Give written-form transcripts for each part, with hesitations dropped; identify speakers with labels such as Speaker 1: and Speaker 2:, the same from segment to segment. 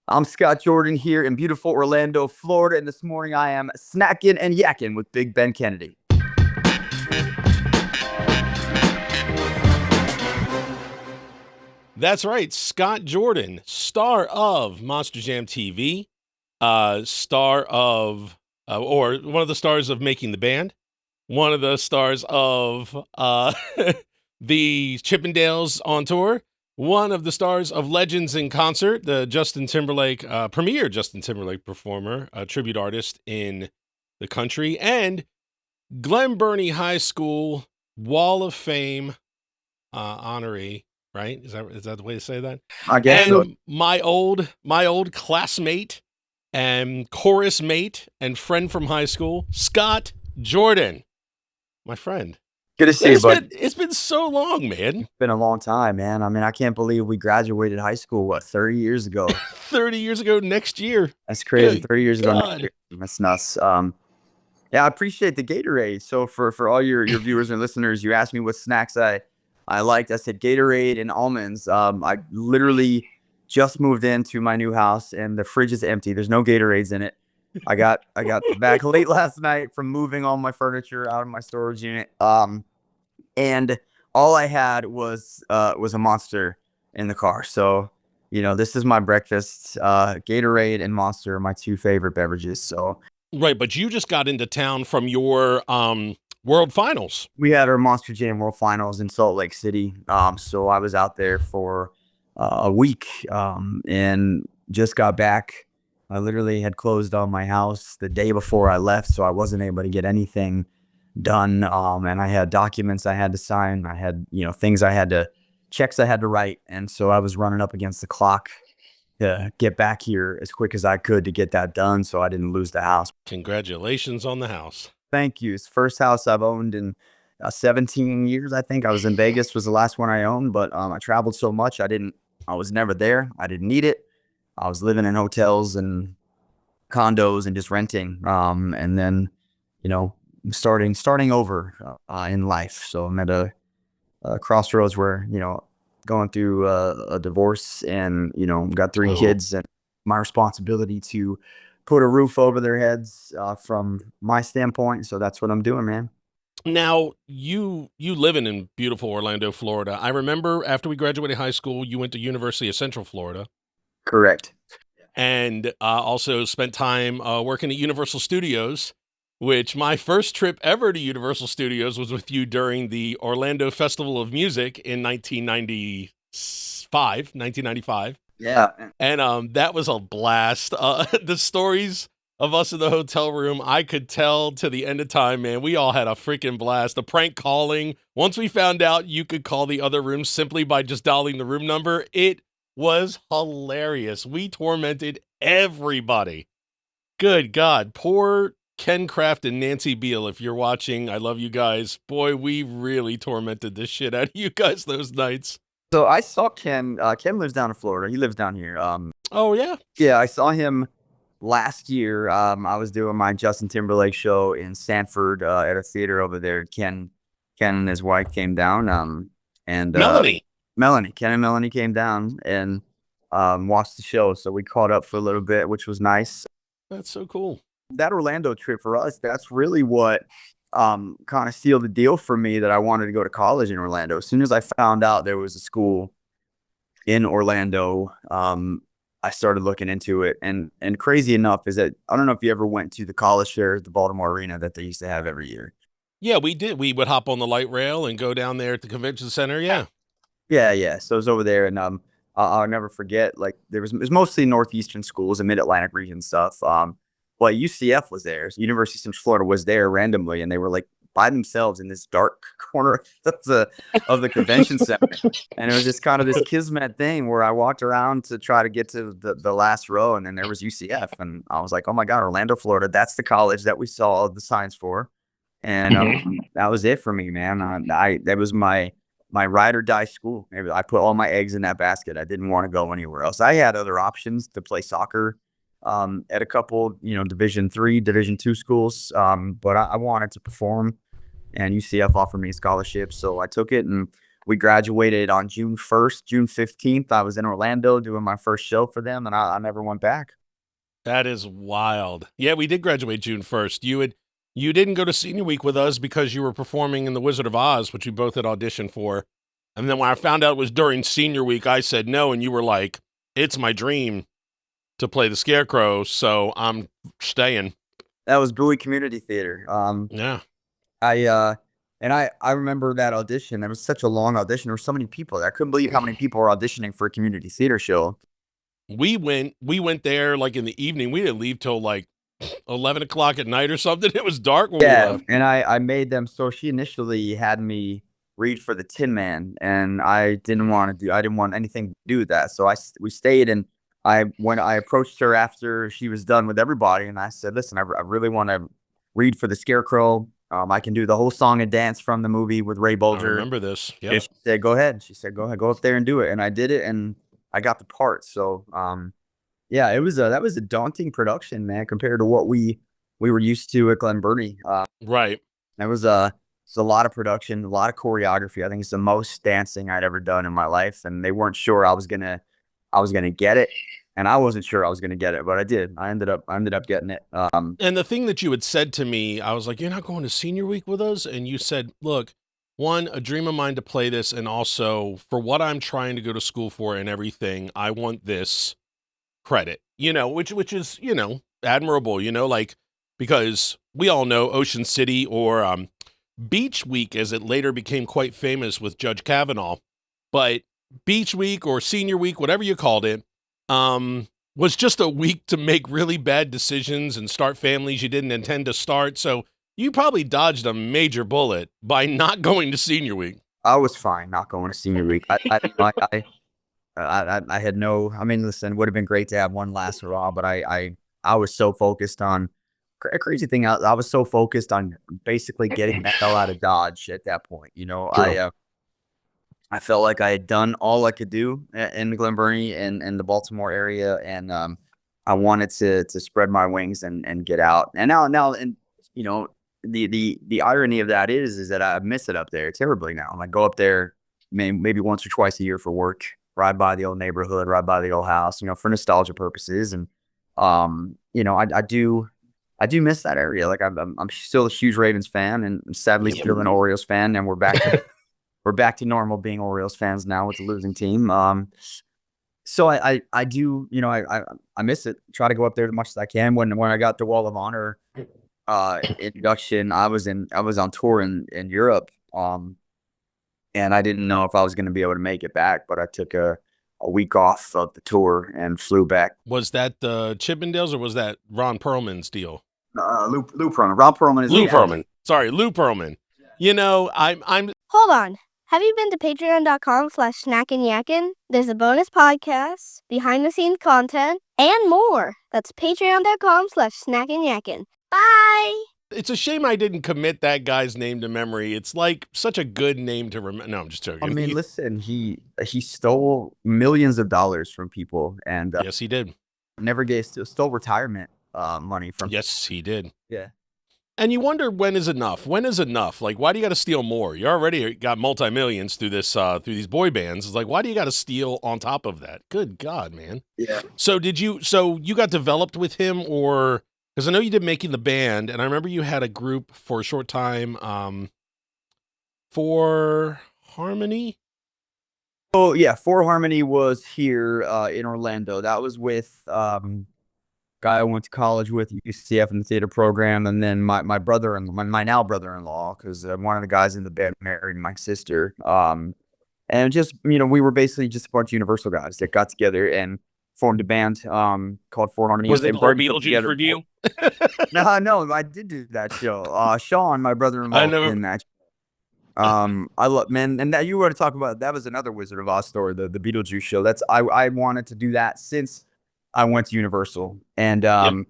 Speaker 1: I'm Scott Jordan here in beautiful Orlando, Florida, and this morning I am snacking and yakking with Big Ben Kennedy.
Speaker 2: That's right, Scott Jordan, star of Monster Jam TV, star of, or one of the stars of Making the Band, one of the stars of the Chippendales on tour, one of the stars of Legends in Concert, the Justin Timberlake, premier Justin Timberlake performer, a tribute artist in the country, and Glen Burnie High School Wall of Fame honoree. Right? Is that the way to say that?
Speaker 1: I guess so.
Speaker 2: And my old classmate and chorus mate and friend from high school, Scott Jordan, my friend.
Speaker 1: Good to see you, bud.
Speaker 2: It's been so long, man.
Speaker 1: It's been a long time, man. I mean, I can't believe we graduated high school, 30 years ago?
Speaker 2: 30 years ago next year.
Speaker 1: That's crazy.
Speaker 2: Good
Speaker 1: 30 years ago next
Speaker 2: God.
Speaker 1: year. That's nuts. Yeah, I appreciate the Gatorade. So for all your viewers and listeners, you asked me what snacks I liked. I said Gatorade and almonds. I literally just moved into my new house and the fridge is empty. There's no Gatorades in it. I got back late last night from moving all my furniture out of my storage unit. And all I had was a Monster in the car. So, this is my breakfast. Gatorade and Monster are my two favorite beverages. So
Speaker 2: Right, but you just got into town from your World Finals.
Speaker 1: we had our Monster Jam World Finals in Salt Lake City. So I was out there for a week and just got back. I literally had closed on my house the day before I left, so I wasn't able to get anything done. And I had documents I had to sign. I had, things checks I had to write. And so I was running up against the clock to get back here as quick as I could to get that done so I didn't lose the house.
Speaker 2: Congratulations on the house.
Speaker 1: Thank you. It's the first house I've owned in 17 years, I think. I was in Vegas, was the last one I owned, but I traveled so much, I was never there. I didn't need it. I was living in hotels and condos and just renting. And then, starting over in life. So I'm at a crossroads where, going through a divorce and, got three kids and my responsibility to put a roof over their heads from my standpoint. So that's what I'm doing, man.
Speaker 2: Now, you living in beautiful Orlando, Florida. I remember after we graduated high school, you went to University of Central Florida.
Speaker 1: Correct.
Speaker 2: And also spent time working at Universal Studios, which my first trip ever to Universal Studios was with you during the Orlando Festival of Music in 1995.
Speaker 1: Yeah.
Speaker 2: And that was a blast. The stories of us in the hotel room, I could tell to the end of time, man. We all had a freaking blast. The prank calling. Once we found out you could call the other room simply by just dialing the room number, it was hilarious. We tormented everybody. Good God. Poor Ken Kraft and Nancy Beal, if you're watching, I love you guys. Boy, we really tormented this shit out of you guys those nights.
Speaker 1: So I saw Ken. Ken lives down in Florida. He lives down here.
Speaker 2: Oh, yeah?
Speaker 1: Yeah, I saw him last year. I was doing my Justin Timberlake show in Sanford at a theater over there. Ken and his wife came down. And
Speaker 2: Melanie.
Speaker 1: Ken and Melanie came down and watched the show. So we caught up for a little bit, which was nice.
Speaker 2: That's so cool.
Speaker 1: That Orlando trip for us, that's really what kind of sealed the deal for me that I wanted to go to college in Orlando. As soon as I found out there was a school in Orlando, I started looking into it. And crazy enough is that I don't know if you ever went to the college fair at the Baltimore Arena that they used to have every year.
Speaker 2: Yeah, we did. We would hop on the light rail and go down there at the convention center. Yeah.
Speaker 1: Yeah. So it was over there, and I'll never forget. Like it was mostly northeastern schools and mid-Atlantic region stuff. But UCF was there. So University of Central Florida was there randomly, and they were like by themselves in this dark corner of the convention center. And it was just kind of this kismet thing where I walked around to try to get to the last row, and then there was UCF, and I was like, oh my God, Orlando, Florida. That's the college that we saw the signs for, and that was it for me, man. That was my ride or die school. Maybe I put all my eggs in that basket. I didn't want to go anywhere else. I had other options to play soccer at a couple, Division 3, Division 2 schools. But I wanted to perform, and UCF offered me a scholarship. So I took it and We graduated on June 1st, June 15th. I was in Orlando doing my first show for them, and I never went back.
Speaker 2: That is wild. Yeah, we did graduate June 1st. You didn't go to senior week with us because you were performing in The Wizard of Oz, which we both had auditioned for. And then when I found out it was during senior week, I said no, and you were like, "It's my dream to play the Scarecrow, so I'm staying."
Speaker 1: That was Bowie Community Theater.
Speaker 2: Yeah.
Speaker 1: I remember that audition. It was such a long audition. There were so many people. I couldn't believe how many people were auditioning for a community theater show.
Speaker 2: We went there like in the evening. We didn't leave till like 11 o'clock at night or something. It was dark when we
Speaker 1: Yeah,
Speaker 2: left.
Speaker 1: and I made them. So she initially had me read for the Tin Man, and I didn't want anything to do with that. So we stayed, and I approached her after she was done with everybody, and I said, "Listen, I really want to read for the Scarecrow. I can do the whole song and dance from the movie with Ray
Speaker 2: I
Speaker 1: Bolger."
Speaker 2: remember this.
Speaker 1: And
Speaker 2: Yep.
Speaker 1: she said, "Go ahead." She said, "Go ahead, go up there and do it." And I did it, and I got the part. So, yeah, that was a daunting production, man, compared to what we were used to at Glen Burnie.
Speaker 2: Right.
Speaker 1: That was it's a lot of production, a lot of choreography. I think it's the most dancing I'd ever done in my life, and they weren't sure I was gonna get it, and I wasn't sure I was gonna get it, but I did. I ended up getting it.
Speaker 2: And the thing that you had said to me, I was like, "You're not going to senior week with us?" And you said, "Look, one, a dream of mine to play this, and also for what I'm trying to go to school for and everything, I want this credit." Which is, admirable, like because we all know Ocean City or Beach Week, as it later became quite famous with Judge Kavanaugh. But Beach Week or Senior Week, whatever you called it, was just a week to make really bad decisions and start families you didn't intend to start. So you probably dodged a major bullet by not going to Senior Week.
Speaker 1: I was fine not going to senior week. I had no. I mean, listen, it would have been great to have one last hurrah, but I was so focused on crazy thing. I was so focused on basically getting the hell out of Dodge at that point.
Speaker 2: True.
Speaker 1: I felt like I had done all I could do in Glen Burnie and the Baltimore area, and I wanted to spread my wings and get out. And now, and you know, the irony of that is that I miss it up there terribly now. I go up there maybe once or twice a year for work, ride by the old neighborhood, ride by the old house, for nostalgia purposes, and I do miss that area. Like I'm still a huge Ravens fan, and sadly still an Orioles fan, and we're back to normal being Orioles fans now with the losing team. So I do, I miss it. Try to go up there as much as I can. When I got the Wall of Honor introduction, I was on tour in Europe. And I didn't know if I was going to be able to make it back, but I took a week off of the tour and flew back.
Speaker 2: Was that the Chippendales or was that Ron Perlman's deal?
Speaker 1: Lou Pearlman. Rob Pearlman is
Speaker 2: Lou Pearlman. Sorry, Lou Pearlman. I'm
Speaker 3: Hold on. Have you been to patreon.com/snackin yakkin? There's a bonus podcast, behind the scenes content, and more. That's patreon.com/snackin yakkin. Bye!
Speaker 2: It's a shame I didn't commit that guy's name to memory. It's like such a good name to remember. No, I'm just joking.
Speaker 1: I mean, listen, he stole millions of dollars from people, and
Speaker 2: Yes, he did.
Speaker 1: stole retirement money from.
Speaker 2: Yes, he did.
Speaker 1: Yeah.
Speaker 2: And you wonder, when is enough? When is enough? Like, why do you got to steal more? You already got multi-millions through through these boy bands. It's like, why do you got to steal on top of that? Good God, man.
Speaker 1: Yeah.
Speaker 2: So you got developed with him, or, because I know you did Making the Band, and I remember you had a group for a short time, for Harmony.
Speaker 1: Oh yeah, For Harmony was here in Orlando. That was with guy I went to college with at UCF in the theater program, and then my brother and my now brother-in-law, because one of the guys in the band married my sister. And just we were basically just a bunch of Universal guys that got together and formed a band called For Harmony.
Speaker 2: Was it
Speaker 1: They
Speaker 2: the whole
Speaker 1: burned
Speaker 2: Beetlejuice
Speaker 1: together.
Speaker 2: review?
Speaker 1: No, I did do that show. Sean, my brother-in-law,
Speaker 2: I
Speaker 1: was
Speaker 2: never-
Speaker 1: in that. I love, man, and that you were to talk about, that was another Wizard of Oz story, the Beetlejuice show. I wanted to do that since I went to Universal, and and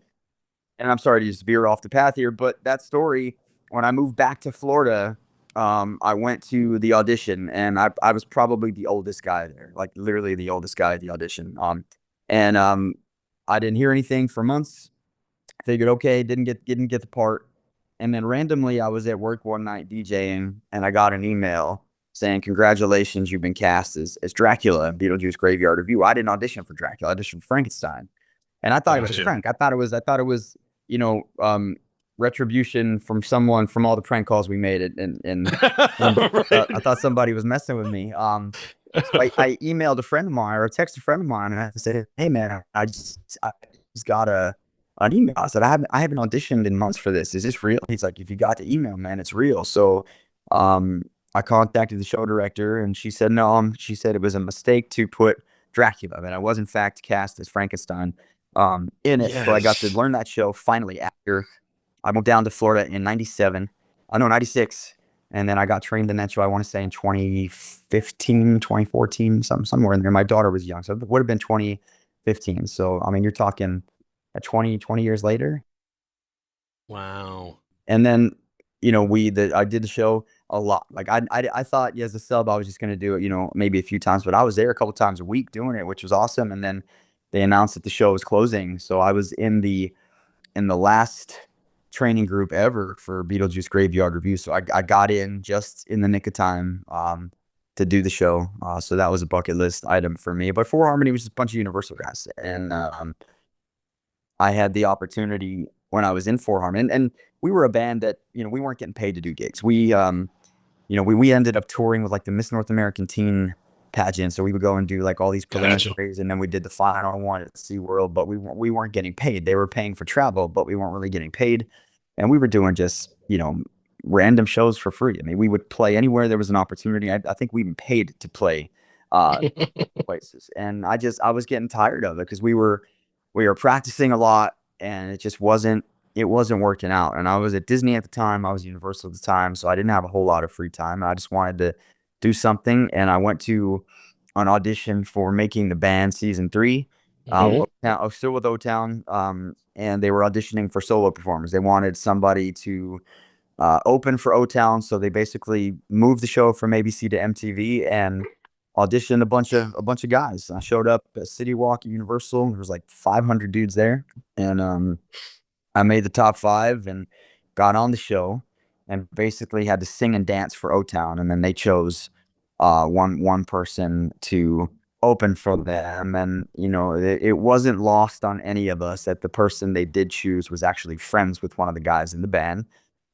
Speaker 1: I'm sorry to just veer off the path here, but that story, when I moved back to Florida, I went to the audition, and I was probably the oldest guy there, like literally the oldest guy at the audition. And I didn't hear anything for months. Figured, okay, didn't get the part. And then randomly I was at work one night DJing, and I got an email saying, "Congratulations, you've been cast as Dracula in Beetlejuice Graveyard Review." I didn't audition for Dracula. I auditioned for Frankenstein, and I thought it was a
Speaker 2: Gotcha.
Speaker 1: prank. I thought it was you know retribution from someone from all the prank calls we made it, and
Speaker 2: Right.
Speaker 1: I thought somebody was messing with me. So I emailed a friend of mine or texted a friend of mine, and I said, "Hey man, I just got an email." I said, "I haven't auditioned in months for this. Is this real?" He's like, "If you got the email, man, it's real." So um, I contacted the show director, and she said no. She said it was a mistake to put Dracula, and I was in fact cast as Frankenstein in it. So I got to
Speaker 2: Yes.
Speaker 1: learn that show finally after I moved down to Florida in '97. I know '96. And then I got trained in that show, I want to say in 2015, 2014, somewhere in there. My daughter was young, so it would have been 2015. So, I mean, you're talking 20 years later.
Speaker 2: Wow.
Speaker 1: And then, I did the show a lot. Like I thought, yeah, as a sub, I was just going to do it, maybe a few times, but I was there a couple times a week doing it, which was awesome. And then they announced that the show was closing. So I was in the last training group ever for Beetlejuice Graveyard Review. So I got in just in the nick of time to do the show. So that was a bucket list item for me. But Four Harmony was just a bunch of Universal guys. And I had the opportunity when I was in Four Harmony. And we were a band that, we weren't getting paid to do gigs. We ended up touring with like the Miss North American Teen pageant. So we would go and do like all these
Speaker 2: Gotcha.
Speaker 1: preliminaries, and then we did the final one at SeaWorld, but we weren't getting paid. They were paying for travel, but we weren't really getting paid. And we were doing just, random shows for free. I mean, we would play anywhere there was an opportunity. I think we even paid to play uh places. And I was getting tired of it because we were practicing a lot, and it wasn't working out. And I was at Disney at the time, I was Universal at the time, so I didn't have a whole lot of free time. I just wanted to do something, and I went to an audition for Making the Band season 3.
Speaker 2: Mhm.
Speaker 1: Now I was still with O-Town, and they were auditioning for solo performers. They wanted somebody to open for O-Town, so they basically moved the show from ABC to MTV and auditioned a bunch of guys. I showed up at City Walk at Universal. There was like 500 dudes there, and I made the top 5 and got on the show, and basically had to sing and dance for O-Town, and then they chose one person to open for them. And it wasn't lost on any of us that the person they did choose was actually friends with one of the guys in the band.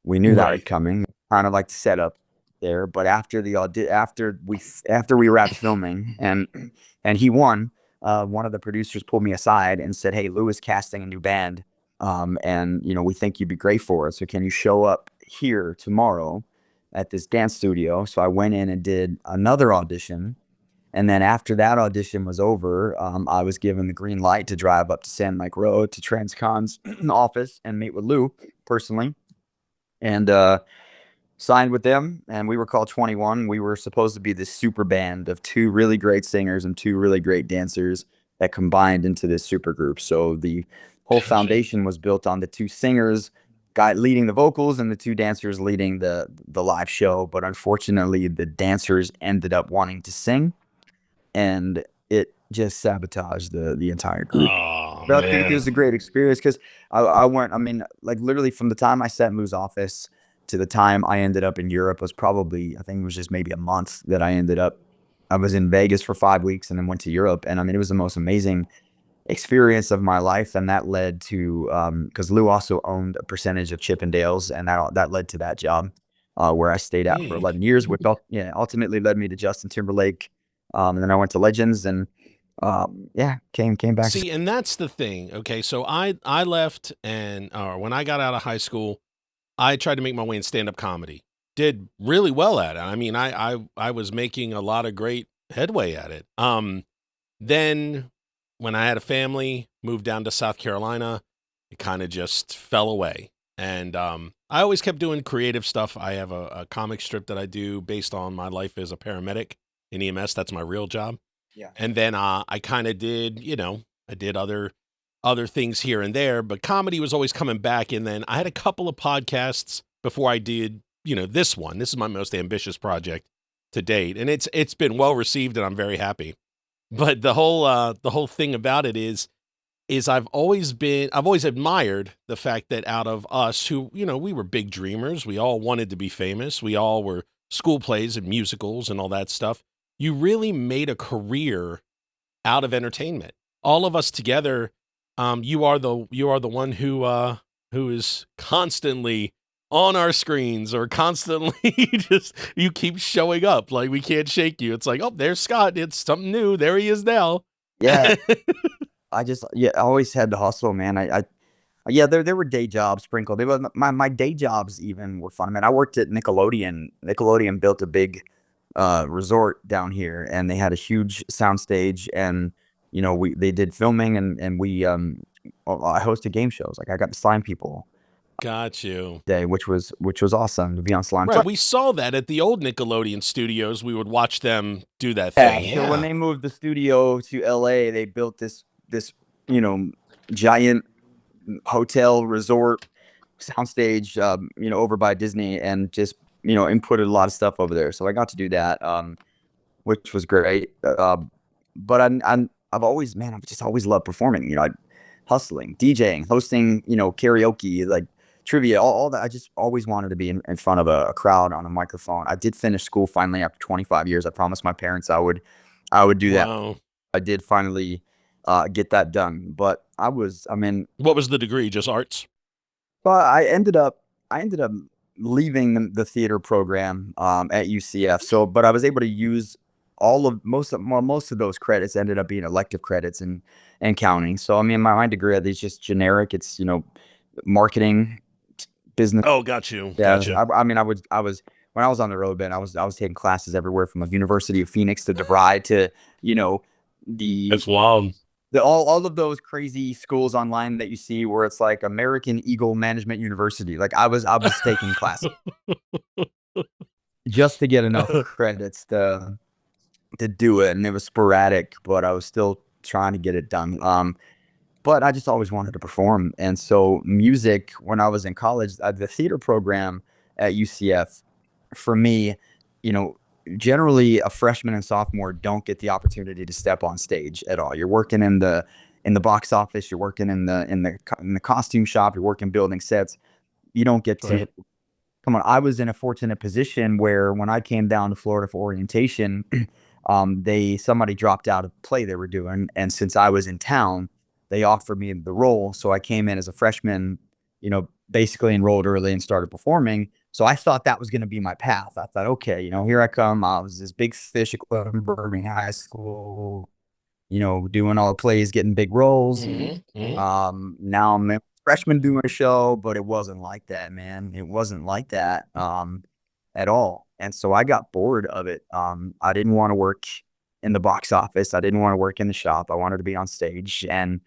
Speaker 1: We knew that was
Speaker 2: Right.
Speaker 1: coming, kind of like the setup there. But after the after we wrapped filming and he won, one of the producers pulled me aside and said, "Hey, Lou is casting a new band, and we think you'd be great for it. So can you show up here tomorrow at this dance studio?" So I went in and did another audition. And then after that audition was over, I was given the green light to drive up to San Mike Road to Transcon's office and meet with Lou personally, and signed with them. And we were called 21. We were supposed to be this super band of 2 really great singers and 2 really great dancers that combined into this super group. So the whole
Speaker 2: Gotcha.
Speaker 1: foundation was built on the 2 singers, guy leading the vocals, and the 2 dancers leading the live show. But unfortunately, the dancers ended up wanting to sing, and it just sabotaged the entire group.
Speaker 2: Oh,
Speaker 1: But I think it
Speaker 2: man.
Speaker 1: was a great experience because I went. I mean, like literally from the time I sat in Lou's office to the time I ended up in Europe was probably, I think it was just maybe a month that I ended up. I was in Vegas for 5 weeks and then went to Europe, and I mean it was the most amazing experience of my life. And that led to because Lou also owned a percentage of Chippendales, and that led to that job where I stayed out for
Speaker 2: Mm.
Speaker 1: 11 years, which ultimately led me to Justin Timberlake, and then I went to Legends, and yeah, came back to.
Speaker 2: See, and that's the thing. Okay, so I left, and or when I got out of high school, I tried to make my way in stand-up comedy. Did really well at it. I mean, I was making a lot of great headway at it. Then when I had a family, moved down to South Carolina, it kind of just fell away. And I always kept doing creative stuff. I have a comic strip that I do based on my life as a paramedic in EMS. That's my real job.
Speaker 1: Yeah.
Speaker 2: And then I kind of did, I did other things here and there, but comedy was always coming back. And then I had a couple of podcasts before I did, this one. This is my most ambitious project to date, and it's been well received, and I'm very happy. But the whole thing about it is I've always admired the fact that out of us who, we were big dreamers, we all wanted to be famous, we all were school plays and musicals and all that stuff, you really made a career out of entertainment. All of us together, you are the one who is constantly on our screens or constantly just you keep showing up like we can't shake you. It's like, oh, there's Scott. It's something new. There he is now.
Speaker 1: Yeah, I always had to hustle, man. Yeah, there were day jobs sprinkled. They were, my day jobs even were fun. Man, I worked at Nickelodeon. Nickelodeon built a big resort down here, and they had a huge soundstage, and they did filming, and I hosted game shows. Like I got to slime people
Speaker 2: Got you.
Speaker 1: day, which was awesome to be on slime.
Speaker 2: Right, we saw that at the old Nickelodeon studios. We would watch them do that
Speaker 1: Yeah,
Speaker 2: thing.
Speaker 1: so when they moved the studio to LA, they built this giant hotel resort soundstage over by Disney, and just inputted a lot of stuff over there. So I got to do that, which was great. But I've always, man, I've just always loved performing. Hustling, DJing, hosting, karaoke, like trivia, all that. I just always wanted to be in front of a crowd on a microphone. I did finish school finally after 25 years. I promised my parents I would do that.
Speaker 2: Wow.
Speaker 1: I did finally get that done. But
Speaker 2: what was the degree? Just arts?
Speaker 1: But I ended up leaving the theater program at UCF. So, but I was able to use most of those credits ended up being elective credits and counting. So, my degree is just generic. It's marketing, business.
Speaker 2: Oh, got you.
Speaker 1: Yeah,
Speaker 2: Gotcha.
Speaker 1: I was when I was on the road, man. I was taking classes everywhere from the University of Phoenix to DeVry to
Speaker 2: That's wild.
Speaker 1: all of those crazy schools online that you see where it's like American Eagle Management University. Like I was taking classes just to get enough credits to do it, and it was sporadic, but I was still trying to get it done. But I just always wanted to perform, and so music. When I was in college, the theater program at UCF, for me, generally a freshman and sophomore don't get the opportunity to step on stage at all. You're working in the box office, you're working in the costume shop, you're working building sets. You don't get to come on. I was in a fortunate position where when I came down to Florida for orientation, somebody dropped out of a play they were doing, and since I was in town, they offered me the role. So I came in as a freshman, basically enrolled early and started performing. So I thought that was going to be my path. I thought, okay, here I come. I was this big fish at Glen Burnie High School, doing all the plays, getting big roles. Now I'm a freshman doing a show, but it wasn't like that, man. It wasn't like that at all. And so I got bored of it. I didn't want to work in the box office. I didn't want to work in the shop. I wanted to be on stage. And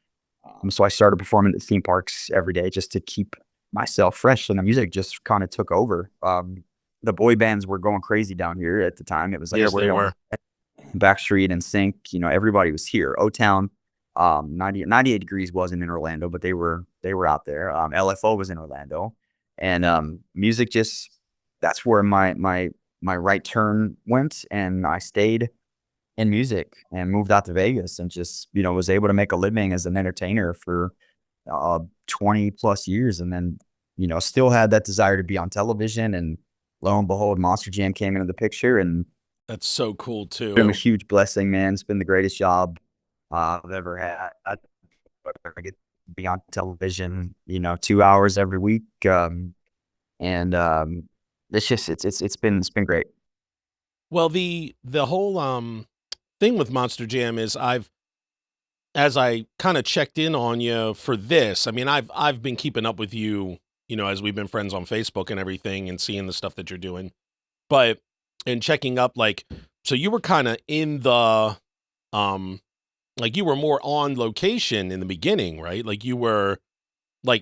Speaker 1: so I started performing at the theme parks every day just to keep myself fresh, and the music just kind of took over. The boy bands were going crazy down here at the time. It was like,
Speaker 2: yes, they were.
Speaker 1: Backstreet and Sync, everybody was here. O-Town, 98 Degrees wasn't in Orlando, but they were out there. LFO was in Orlando, and music that's where my right turn went, and I stayed in music and moved out to Vegas and just was able to make a living as an entertainer for 20 plus years, and then still had that desire to be on television, and lo and behold, Monster Jam came into the picture, and
Speaker 2: that's so cool too.
Speaker 1: It's been a huge blessing, man. It's been the greatest job I've ever had. I get to be on television 2 hours every week, and it's been great.
Speaker 2: Well, the whole thing with Monster Jam is as I kind of checked in on you for this, I've been keeping up with you, as we've been friends on Facebook and everything, and seeing the stuff that you're doing. But in checking up, so you were kind of in the, you were more on location in the beginning, right? Like you were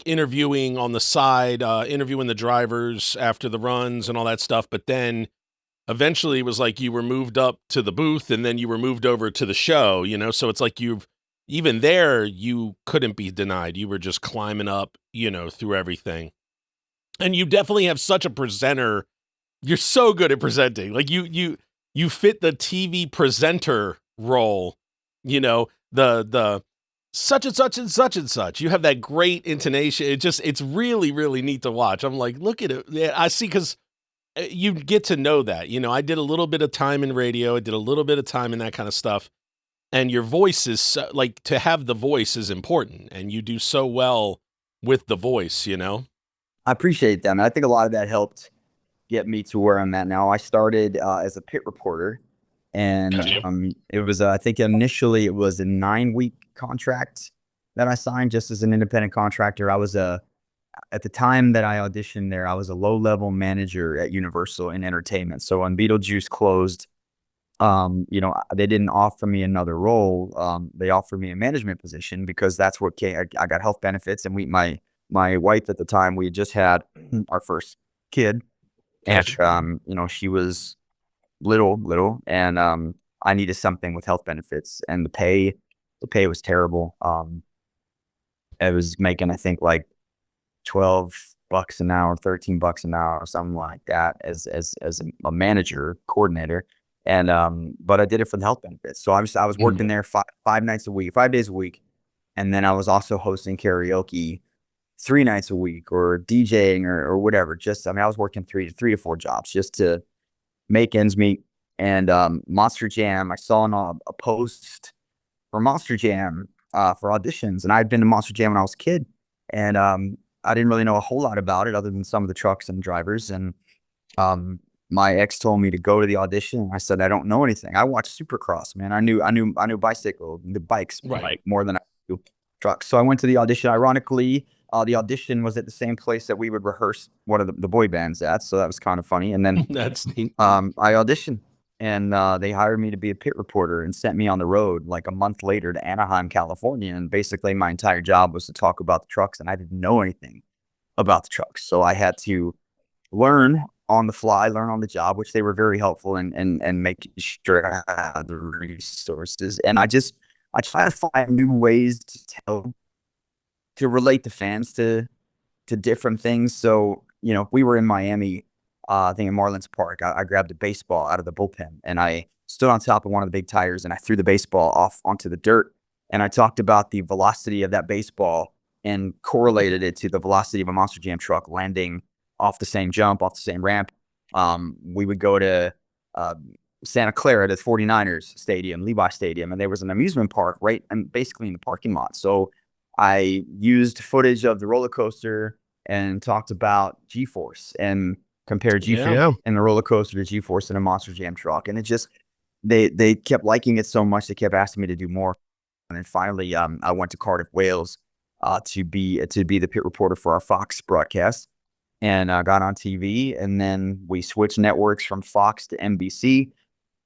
Speaker 2: interviewing on the side, interviewing the drivers after the runs and all that stuff. But then eventually it was like you were moved up to the booth, and then you were moved over to the show, so it's like even there, you couldn't be denied. You were just climbing up, through everything. And you definitely have such a presenter. You're so good at presenting. Like you fit the TV presenter role, the such and such and such and such. You have that great intonation. It's really, really neat to watch. I'm like, look at it. Yeah, I see, because you get to know that. You know, I did a little bit of time in radio, I did a little bit of time in that kind of stuff. And your voice is like, to have the voice is important, and you do so well with the voice, you know?
Speaker 1: I appreciate that, man. I think a lot of that helped get me to where I'm at now. I started as a pit reporter, and
Speaker 2: Gotcha.
Speaker 1: it was I think initially it was a 9-week contract that I signed just as an independent contractor. I was at the time that I auditioned there, I was a low-level manager at Universal in entertainment. So when Beetlejuice closed, they didn't offer me another role. They offered me a management position because that's what came. I got health benefits, and my wife at the time, we had just had our first kid, and
Speaker 2: Gotcha.
Speaker 1: she was little, and I needed something with health benefits, and the pay was terrible. I was making, I think, like $12 an hour, $13 an hour, or something like that as a manager coordinator. And but I did it for the health benefits. So I was working there five nights a week, 5 days a week, and then I was also hosting karaoke 3 nights a week, or DJing, or whatever. Just, I mean, I was working three to four jobs just to make ends meet. And Monster Jam, I saw a post for Monster Jam for auditions, and I'd been to Monster Jam when I was a kid, and I didn't really know a whole lot about it other than some of the trucks and drivers. And my ex told me to go to the audition, and I said, I don't know anything. I watched Supercross, man. I knew bicycle, the bikes,
Speaker 2: Right.
Speaker 1: like, more than I knew trucks. So I went to the audition. Ironically, the audition was at the same place that we would rehearse one of the boy bands at, so that was kind of funny. And then
Speaker 2: That's neat.
Speaker 1: I auditioned, and they hired me to be a pit reporter and sent me on the road like a month later to Anaheim, California. And basically my entire job was to talk about the trucks, and I didn't know anything about the trucks. So I had to learn on the fly, learn on the job, which they were very helpful and make sure I had the resources. And I try to find new ways to relate the fans to different things. So, we were in Miami, I think in Marlins Park. I grabbed a baseball out of the bullpen, and I stood on top of one of the big tires, and I threw the baseball off onto the dirt. And I talked about the velocity of that baseball and correlated it to the velocity of a Monster Jam truck landing off the same jump, off the same ramp. We would go to Santa Clara, the 49ers stadium, Levi Stadium, and there was an amusement park right and basically in the parking lot. So I used footage of the roller coaster and talked about G-force and compared G-force
Speaker 2: Yeah.
Speaker 1: and the roller coaster to G-force in a Monster Jam truck. And it just, they kept liking it so much, they kept asking me to do more. And then finally, I went to Cardiff, Wales, to be the pit reporter for our Fox broadcast, and got on TV. And then we switched networks from Fox to NBC,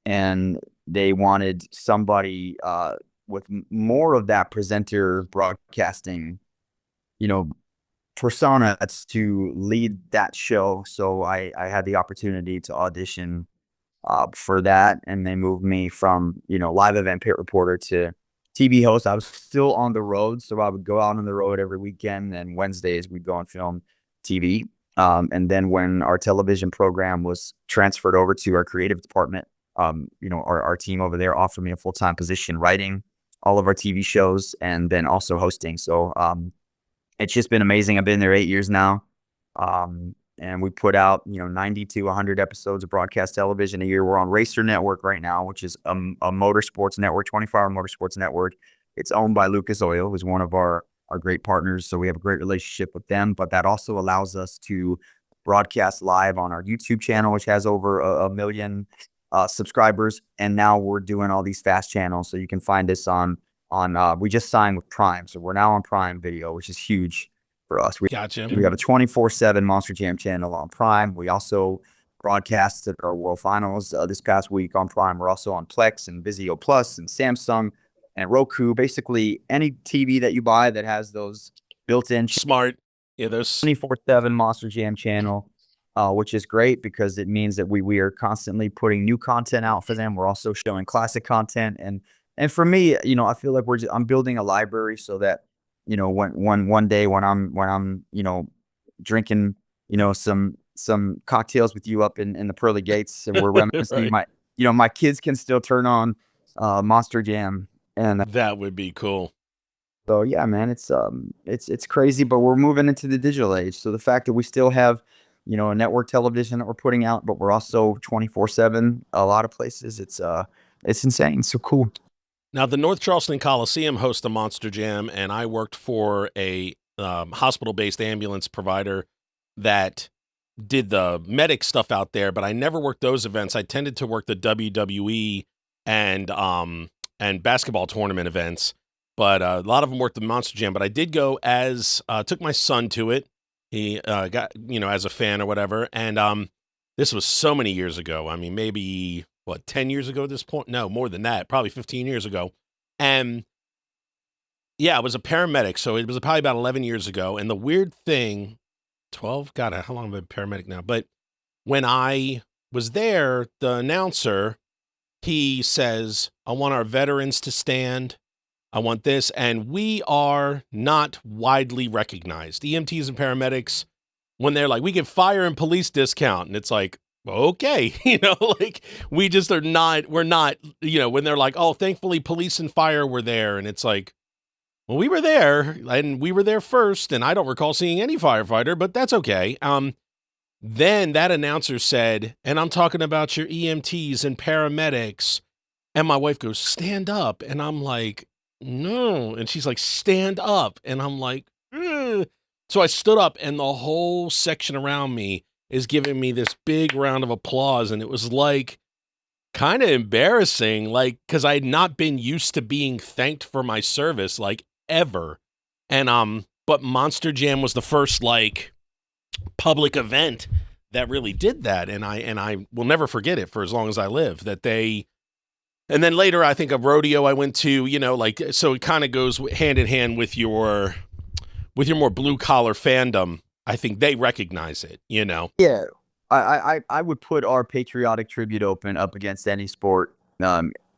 Speaker 1: and they wanted somebody with more of that presenter broadcasting, persona that's to lead that show. So I had the opportunity to audition for that, and they moved me from live event pit reporter to TV host. I was still on the road, so I would go out on the road every weekend, and Wednesdays we'd go and film TV. And then when our television program was transferred over to our creative department, our team over there offered me a full-time position writing all of our TV shows and then also hosting. So it's just been amazing. I've been there 8 years now. And we put out, 90 to 100 episodes of broadcast television a year. We're on Racer Network right now, which is a motorsports network, 24-hour motorsports network. It's owned by Lucas Oil, who's one of our great partners. So we have a great relationship with them, but that also allows us to broadcast live on our YouTube channel, which has over a million subscribers. And now we're doing all these fast channels. So you can find us on we just signed with Prime. So we're now on Prime Video, which is huge for us. We
Speaker 2: Gotcha.
Speaker 1: got a 24/7 Monster Jam channel on Prime. We also broadcasted our World Finals this past week on Prime. We're also on Plex and Vizio Plus and Samsung and Roku. Basically, any TV that you buy that has those built-in
Speaker 2: Smart. Yeah, there's
Speaker 1: 24/7 Monster Jam channel, which is great because it means that we are constantly putting new content out for them. We're also showing classic content, and for me, I feel like I'm building a library so that when one day when I'm drinking some cocktails with you up in the pearly gates, and we're reminiscing,
Speaker 2: right.
Speaker 1: my kids can still turn on Monster Jam. And
Speaker 2: That would be cool.
Speaker 1: so yeah, man, it's crazy, but we're moving into the digital age. So the fact that we still have network television that we're putting out, but we're also 24/7 a lot of places. It's insane. So cool.
Speaker 2: Now, the North Charleston Coliseum hosts a Monster Jam, and I worked for a hospital-based ambulance provider that did the medic stuff out there, but I never worked those events. I tended to work the WWE and basketball tournament events, but a lot of them worked the Monster Jam. But I did go as took my son to it. He got as a fan or whatever, and this was so many years ago. I mean, maybe 10 years ago at this point? No, more than that, probably 15 years ago. And yeah, I was a paramedic, so it was probably about 11 years ago. And the weird thing, 12? God, how long have I been a paramedic now? But when I was there, the announcer, he says, I want our veterans to stand. I want this. And we are not widely recognized. EMTs and paramedics, when they're like, we get fire and police discount. And it's like, okay, like we just are not, we're not, when they're like, oh, thankfully police and fire were there. And it's like, well, we were there and we were there first. And I don't recall seeing any firefighter, but that's okay. Then that announcer said, and I'm talking about your EMTs and paramedics. And my wife goes, stand up. And I'm like, no. And she's like, stand up. And I'm like, ugh. So I stood up and the whole section around me is giving me this big round of applause. And it was like kind of embarrassing, like, because I had not been used to being thanked for my service, like, ever. And but Monster Jam was the first like public event that really did that. And I will never forget it for as long as I live, that they. And then later, I think a rodeo I went to, like, so it kind of goes hand in hand with your more blue collar fandom. I think they recognize it,
Speaker 1: Yeah, I would put our patriotic tribute open up against any sport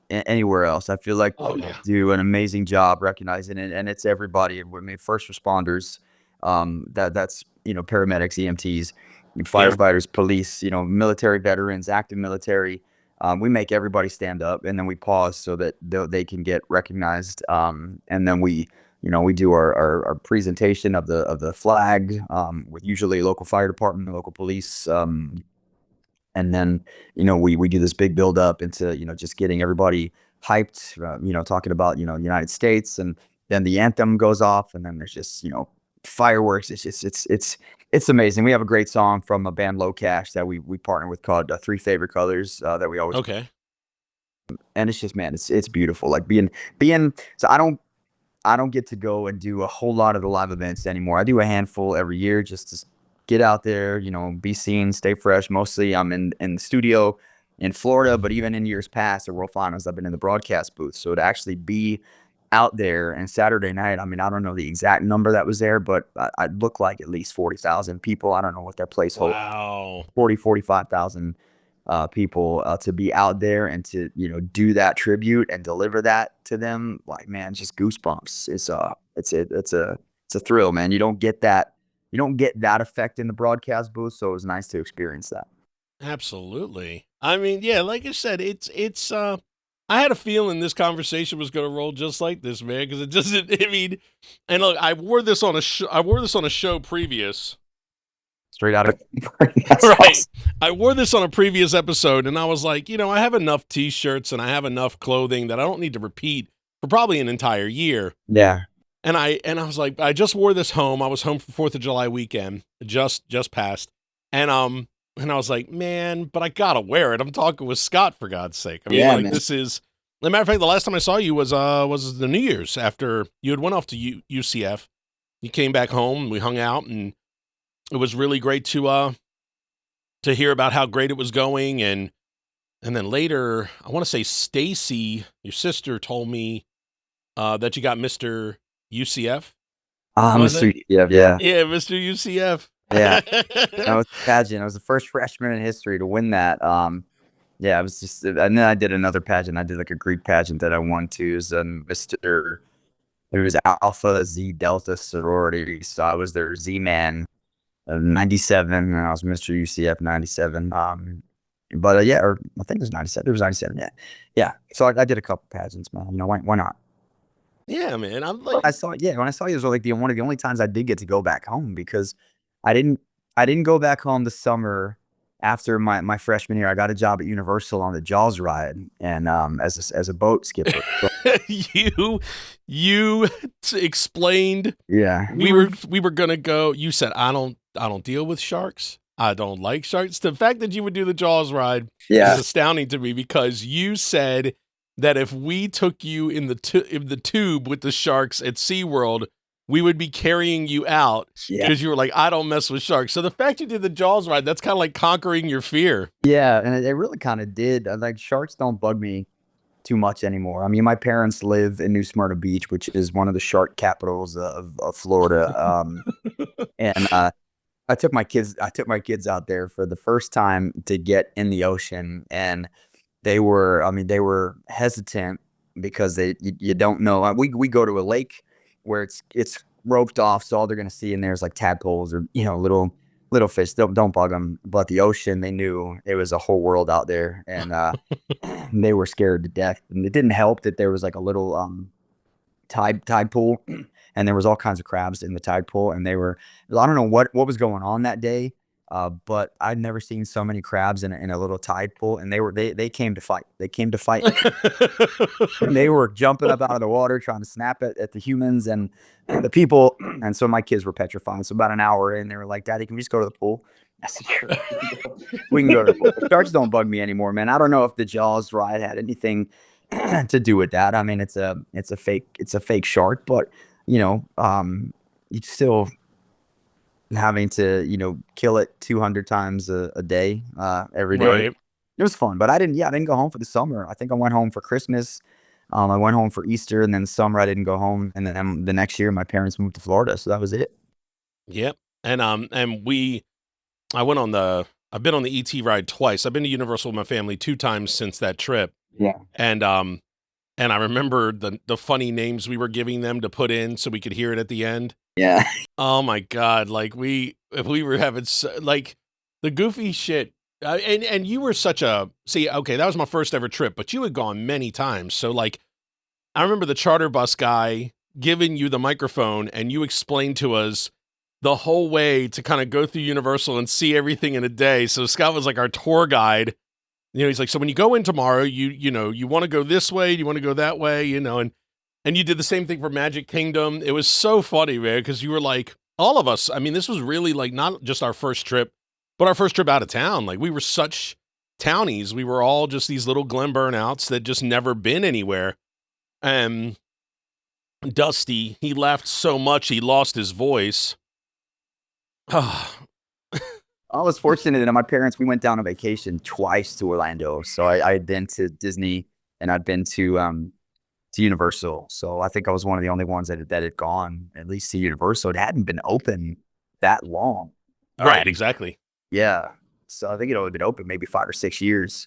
Speaker 1: anywhere else. I feel like
Speaker 2: Oh,
Speaker 1: we
Speaker 2: yeah.
Speaker 1: do an amazing job recognizing it, and it's everybody. I mean, first responders, that's paramedics, EMTs, firefighters, police, military veterans, active military. We make everybody stand up, and then we pause so that they can get recognized. And then we do our presentation of the flag, with usually local fire department, local police, and then we do this big build up into just getting everybody hyped, talking about United States, and then the anthem goes off, and then there's just fireworks. It's just it's amazing. We have a great song from a band Low Cash that we partner with called Three Favorite Colors, that we always,
Speaker 2: Okay.
Speaker 1: and it's just, man, it's beautiful. Like being so I don't get to go and do a whole lot of the live events anymore. I do a handful every year just to get out there, be seen, stay fresh. Mostly I'm in the studio in Florida, but even in years past at World Finals, I've been in the broadcast booth. So to actually be out there, and Saturday night, I mean, I don't know the exact number that was there, but I'd look like at least 40,000 people. I don't know what that place holds.
Speaker 2: Wow.
Speaker 1: 45,000 people, to be out there and to do that tribute and deliver that to them, like, man, just goosebumps. It's a thrill, man. You don't get that effect in the broadcast booth, so it was nice to experience that.
Speaker 2: Absolutely. I mean, yeah, like I said, it's I had a feeling this conversation was going to roll just like this, man, because it doesn't. I mean, and look, I wore this on a show previous.
Speaker 1: Straight out of
Speaker 2: Right. I wore this on a previous episode, and I was like, I have enough T-shirts and I have enough clothing that I don't need to repeat for probably an entire year.
Speaker 1: Yeah.
Speaker 2: And I was like, I just wore this home. I was home for 4th of July weekend, just passed, and I was like, man, but I gotta wear it. I'm talking with Scott, for God's sake. I mean,
Speaker 1: Yeah,
Speaker 2: like,
Speaker 1: man.
Speaker 2: this is. As a matter of fact, the last time I saw you was the New Year's after you had went off to UCF. You came back home. We hung out, and it was really great to hear about how great it was going. And then later, I want to say Stacy, your sister, told me that you got Mr. UCF. Was
Speaker 1: Mr.
Speaker 2: it?
Speaker 1: Yeah.
Speaker 2: Yeah, Mr. UCF.
Speaker 1: Yeah. That was a pageant. I was the first freshman in history to win that. Yeah, it was just, and then I did another pageant. I did like a Greek pageant that I won too. It was it was Alpha Z Delta sorority. So I was their Z man, 97, and I was Mr. UCF 97. But yeah, or I think it was 97. It was 97. Yeah. Yeah. So I did a couple pageants, man. Why not?
Speaker 2: Yeah, man. I'm
Speaker 1: When
Speaker 2: like,
Speaker 1: I saw you, it was like one of the only times I did get to go back home, because I didn't I didn't go back home this summer after my freshman year. I got a job at Universal on the Jaws ride and as a boat skipper. So,
Speaker 2: You explained
Speaker 1: yeah.
Speaker 2: we were gonna go. You said I don't deal with sharks. I don't like sharks. The fact that you would do the Jaws ride
Speaker 1: Yeah.
Speaker 2: is astounding to me because you said that if we took you in the tube with the sharks at SeaWorld, we would be carrying you out
Speaker 1: Yeah.
Speaker 2: because you were like, I don't mess with sharks. So the fact you did the Jaws ride, that's kind of like conquering your fear.
Speaker 1: Yeah, and it really kind of did. Like sharks don't bug me too much anymore. I mean, my parents live in New Smyrna Beach, which is one of the shark capitals of Florida. And I took my kids out there for the first time to get in the ocean, and they were hesitant because you don't know. We go to a lake where it's roped off, so all they're gonna see in there is like tadpoles or little fish. Don't bug them. But the ocean, they knew it was a whole world out there, and they were scared to death. And it didn't help that there was like a little tide pool, and there was all kinds of crabs in the tide pool, and I don't know what was going on that day, but I'd never seen so many crabs in a little tide pool, and they came to fight. They came to fight. And they were jumping up out of the water, trying to snap at the humans and the people. And so my kids were petrified. So about an hour in, they were like, "Daddy, can we just go to the pool?" I said, "Sure, we can go to the pool." Sharks don't bug me anymore, man. I don't know if the Jaws ride had anything to do with that. I mean, it's a fake shark, but you still having to kill it 200 times a day, every day.
Speaker 2: Right.
Speaker 1: It was fun, but I didn't go home for the summer. I think I went home for Christmas. I went home for Easter, and then summer I didn't go home. And then the next year, my parents moved to Florida, so that was it.
Speaker 2: Yep. I've been on the ET ride twice. I've been to Universal with my family 2 times since that trip.
Speaker 1: Yeah.
Speaker 2: And I remember the funny names we were giving them to put in so we could hear it at the end.
Speaker 1: Yeah.
Speaker 2: Oh my God. Like we were having like the goofy shit. And you were okay, that was my first ever trip, but you had gone many times. So like, I remember the charter bus guy giving you the microphone and you explained to us the whole way to kind of go through Universal and see everything in a day. So Scott was like our tour guide. He's like, so when you go in tomorrow, you want to go this way, you want to go that way, and you did the same thing for Magic Kingdom. It was so funny, man, because you were like, all of us, I mean, this was really like not just our first trip, but our first trip out of town. Like we were such townies. We were all just these little Glen Burnouts that just never been anywhere. And Dusty, he laughed so much, he lost his voice.
Speaker 1: I was fortunate that my parents, we went down on vacation twice to Orlando. So I had been to Disney and I'd been to Universal. So I think I was one of the only ones that had gone at least to Universal. It hadn't been open that long.
Speaker 2: Right, exactly.
Speaker 1: Yeah. So I think it had been open maybe 5 or 6 years.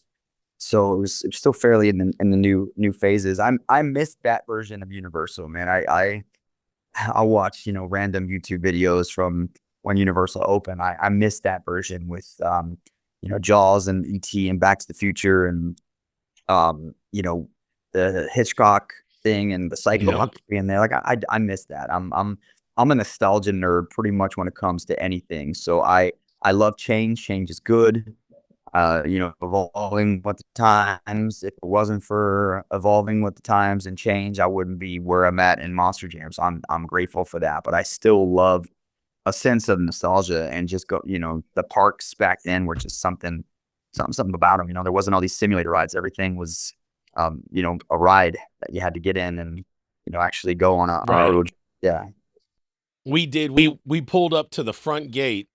Speaker 1: So it was still fairly in the new phases. I missed that version of Universal, man. I watch, random YouTube videos from when Universal opened. I missed that version with Jaws and E.T. and Back to the Future and the Hitchcock thing and the cycle being there. Like I missed that. I'm a nostalgia nerd pretty much when it comes to anything. So I love change. Change is good. Evolving with the times. If it wasn't for evolving with the times and change, I wouldn't be where I'm at in Monster Jam. So I'm grateful for that. But I still love a sense of nostalgia and just the parks back then were just something about them. There wasn't all these simulator rides. Everything was, a ride that you had to get in and, actually go on a road. Yeah.
Speaker 2: We did. We pulled up to the front gate,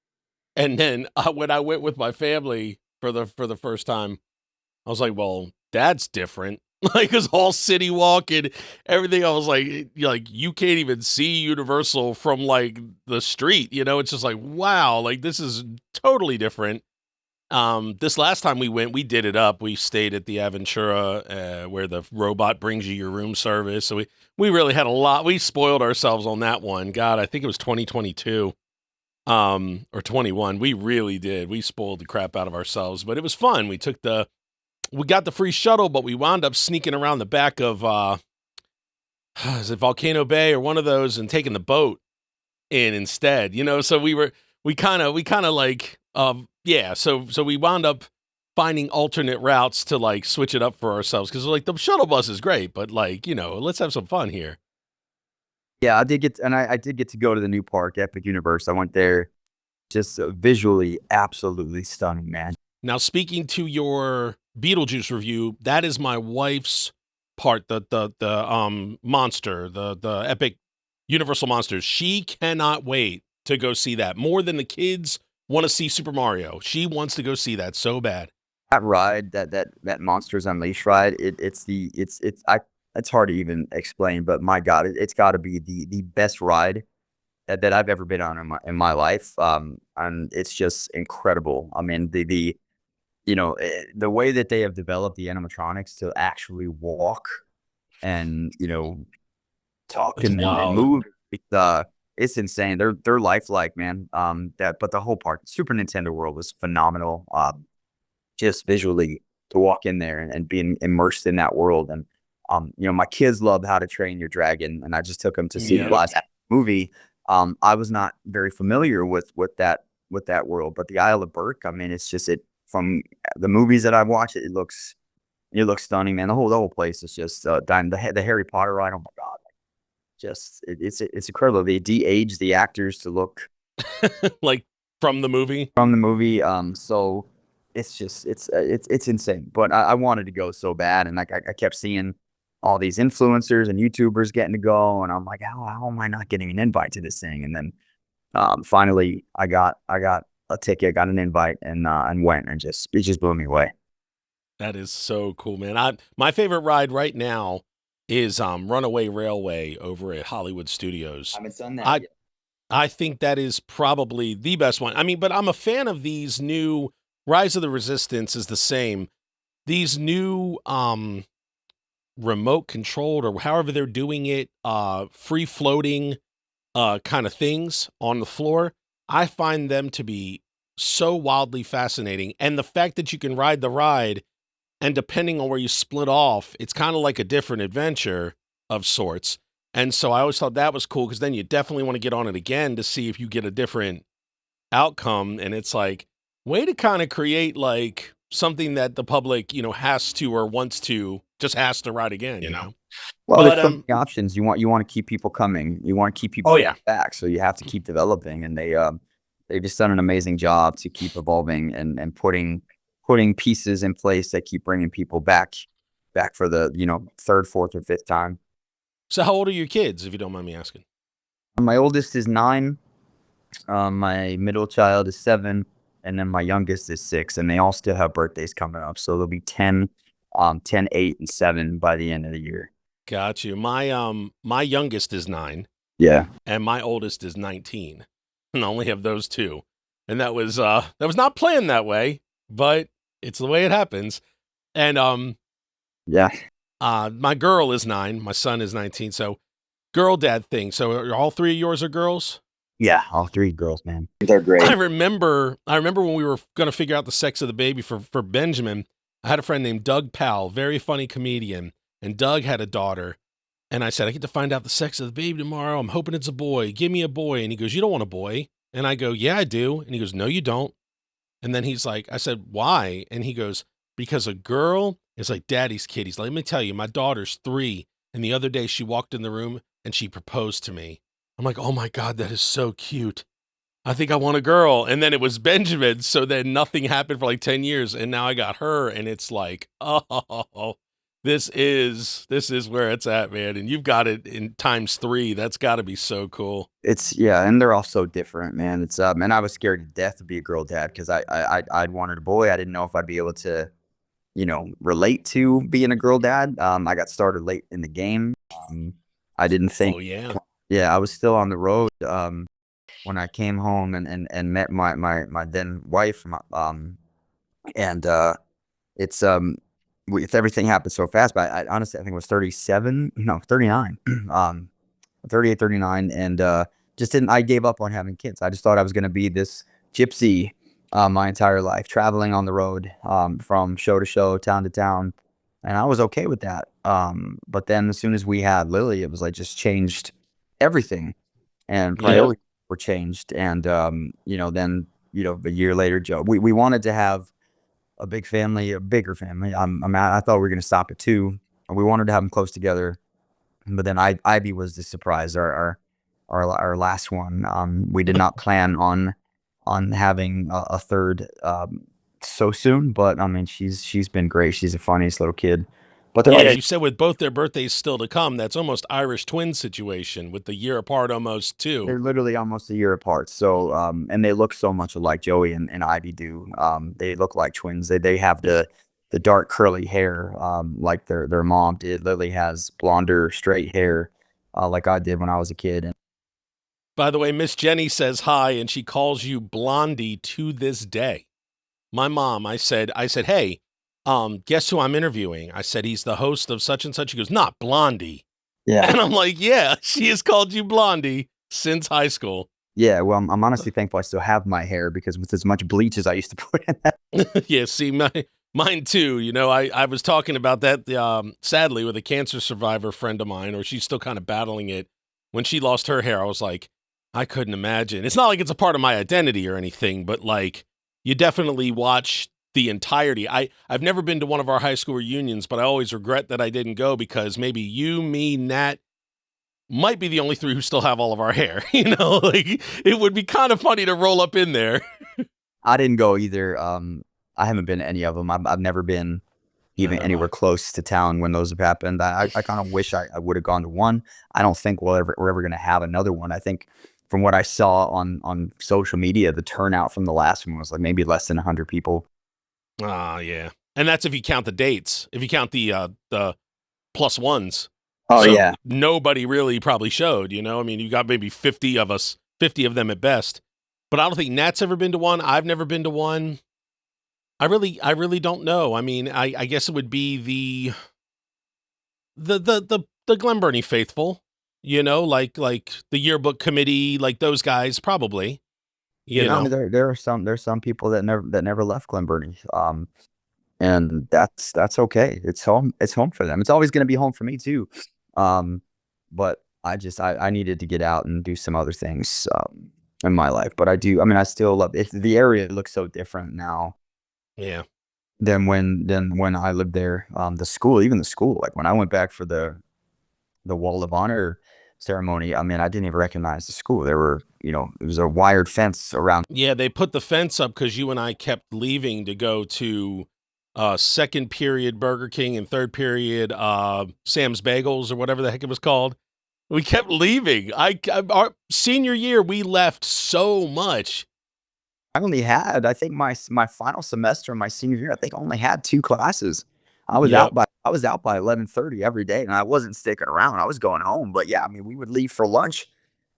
Speaker 2: and then when I went with my family for the first time, I was like, well, that's different. Like, it's all city walk and everything. I was like, you can't even see Universal from like the street, it's just like, wow, like this is totally different. This last time we went, we did it up. We stayed at the Aventura, where the robot brings you your room service. So we really had a lot. We spoiled ourselves on that one. God, I think it was 2022, or 21. We really did. We spoiled the crap out of ourselves, but it was fun. We got the free shuttle, but we wound up sneaking around the back of, is it Volcano Bay or one of those and taking the boat in instead, so we we kind of like, yeah. So we wound up finding alternate routes to like switch it up for ourselves because like the shuttle bus is great, but like let's have some fun here.
Speaker 1: Yeah, I did get to go to the new park, Epic Universe. I went there, just visually absolutely stunning, man.
Speaker 2: Now, speaking to your Beetlejuice review, that is my wife's part. The monster, the epic Universal Monsters. She cannot wait to go see that more than the kids want to see Super Mario. She wants to go see that so bad.
Speaker 1: That ride, that Monsters Unleashed ride, it's hard to even explain, but my God, it's got to be the best ride that I've ever been on in my life. And it's just incredible. I mean, the way that they have developed the animatronics to actually walk and talk
Speaker 2: It's
Speaker 1: and
Speaker 2: wild.
Speaker 1: move, it's insane. They're lifelike, man. But the whole park, Super Nintendo World, was phenomenal. Just visually to walk in there and being immersed in that world. And my kids love How to Train Your Dragon, and I just took them to see the
Speaker 2: Yeah.
Speaker 1: last movie. I was not very familiar with that world, but the Isle of Berk, I mean, it's just from the movies that I've watched, it looks stunning, man. The whole place is just dying. The Harry Potter ride, oh my God, just it's incredible. They de-aged the actors to look
Speaker 2: Like from the movie.
Speaker 1: from the movie. So it's just it's insane. But I wanted to go so bad, and like I kept seeing all these influencers and YouTubers getting to go, and I'm like, how am I not getting an invite to this thing? And then finally, I got a ticket, got an invite, and went, and it just blew me away.
Speaker 2: That is so cool, man. My favorite ride right now is Runaway Railway over at Hollywood Studios.
Speaker 1: I haven't done that
Speaker 2: I
Speaker 1: yet.
Speaker 2: I think that is probably the best one. I mean, but I'm a fan of these new Rise of the Resistance is the same. These new remote controlled or however they're doing it, free floating kind of things on the floor. I find them to be so wildly fascinating. And the fact that you can ride the ride and depending on where you split off, it's kind of like a different adventure of sorts. And so I always thought that was cool because then you definitely want to get on it again to see if you get a different outcome. And it's like, way to kind of create like something that the public, has to or wants to, just has to ride again, you know?
Speaker 1: Well,
Speaker 2: But
Speaker 1: there's so many options. You want to keep people coming. You want to keep people
Speaker 2: Oh, yeah.
Speaker 1: back. So you have to keep developing, and they've just done an amazing job to keep evolving and putting pieces in place that keep bringing people back for the third, fourth, or fifth time.
Speaker 2: So how old are your kids, if you don't mind me asking?
Speaker 1: My oldest is 9. My middle child is 7, and then my youngest is 6, and they all still have birthdays coming up. So they'll be 10, 10, 8, and 7 by the end of the year.
Speaker 2: Got you. My youngest is 9
Speaker 1: Yeah.
Speaker 2: and my oldest is 19. And I only have those two. And that was not planned that way, but it's the way it happens. And
Speaker 1: Yeah.
Speaker 2: my girl is 9, my son is 19. So girl dad thing. So are all 3 of yours are girls?
Speaker 1: Yeah. All 3 girls, man. They're great.
Speaker 2: I remember when we were going to figure out the sex of the baby for Benjamin, I had a friend named Doug Powell, very funny comedian, and Doug had a daughter. And I said, I get to find out the sex of the baby tomorrow. I'm hoping it's a boy. Give me a boy. And he goes, you don't want a boy. And I go, yeah, I do. And he goes, no, you don't. And then he's like, I said, why? And he goes, because a girl is like daddy's kid. He's like, let me tell you, my daughter's 3. And the other day she walked in the room and she proposed to me. I'm like, oh my God, that is so cute. I think I want a girl. And then it was Benjamin. So then nothing happened for like 10 years. And now I got her. And it's like, oh, this is where it's at, man. And you've got it in ×3. That's got to be so cool.
Speaker 1: And they're all so different, man. And I was scared to death to be a girl dad because I wanted a boy. I didn't know if I'd be able to, relate to being a girl dad. I got started late in the game. I didn't think.
Speaker 2: Oh, yeah.
Speaker 1: Yeah, I was still on the road when I came home and met my then wife. It's with everything happened so fast, but I honestly I think it was 37, 39, 38, 39, and I gave up on having kids. I just thought I was gonna be this gypsy my entire life, traveling on the road from show to show, town to town, and I was okay with that. But then as soon as we had Lily, it was like just changed everything and
Speaker 2: Yeah.
Speaker 1: priority were changed. And then a year later, Joe, we wanted to have a big family, a bigger family. I thought we were gonna stop at two. We wanted to have them close together, but then Ivy was the surprise. Our last one. We did not plan on having a third so soon, but I mean, she's been great. She's the funniest little kid. But they're
Speaker 2: Yeah,
Speaker 1: like,
Speaker 2: you said with both their birthdays still to come, that's almost Irish twin situation with the year apart almost too.
Speaker 1: they're literally almost a year apart. So, and they look so much alike. Joey and Ivy do. They look like twins. They have the dark curly hair, like their mom did. Lily has blonder straight hair, like I did when I was a kid. And
Speaker 2: By the way, Miss Jenny says hi, and she calls you Blondie to this day. My mom, I said, hey, guess who I'm interviewing? I said, he's the host of such and such. She goes, not Blondie.
Speaker 1: yeah,
Speaker 2: And I'm like, yeah, she has called you Blondie since high school.
Speaker 1: yeah. Well, I'm honestly thankful I still have my hair because with as much bleach as I used to put in that.
Speaker 2: Yeah, see, mine too. I was talking about that, sadly, with a cancer survivor friend of mine, or she's still kind of battling it. When she lost her hair, I was like, I couldn't imagine. It's not like it's a part of my identity or anything, but like, you definitely watch the entirety. I've never been to one of our high school reunions, but I always regret that I didn't go because maybe you, me, Nat might be the only three who still have all of our hair. Like it would be kind of funny to roll up in there.
Speaker 1: I didn't go either. I haven't been to any of them. I've never been even
Speaker 2: Neither have
Speaker 1: anywhere
Speaker 2: I.
Speaker 1: close to town when those have happened. I kind of wish I would have gone to one. I don't think we're ever going to have another one. I think from what I saw on social media, the turnout from the last one was like maybe less than 100 people.
Speaker 2: Yeah. And that's if you count the dates. If you count the plus ones.
Speaker 1: Oh
Speaker 2: So
Speaker 1: yeah,
Speaker 2: nobody really probably showed, I mean, you got maybe 50 of us, 50 of them at best. But I don't think Nat's ever been to one. I've never been to one. I really don't know. I mean, I guess it would be the Glen Burnie faithful, like the yearbook committee, like those guys probably, you
Speaker 1: I
Speaker 2: know.
Speaker 1: mean, there's some people that never left Glen Burnie. And that's okay. It's home for them. It's always going to be home for me too. But I needed to get out and do some other things in my life. But I mean, I still love it. The area looks so different now
Speaker 2: Yeah.
Speaker 1: than when I lived there. Even the school, like when I went back for the Wall of Honor ceremony, I mean, I didn't even recognize the school. It was a wired fence around.
Speaker 2: Yeah, they put the fence up because you and I kept leaving to go to second period Burger King and third period Sam's Bagels or whatever the heck it was called. We kept leaving. Our senior year, we left so much.
Speaker 1: I think my final semester of my senior year, I think I only had 2 classes.
Speaker 2: Yep.
Speaker 1: I was out by 11:30 every day, and I wasn't sticking around. I was going home. But yeah, I mean, we would leave for lunch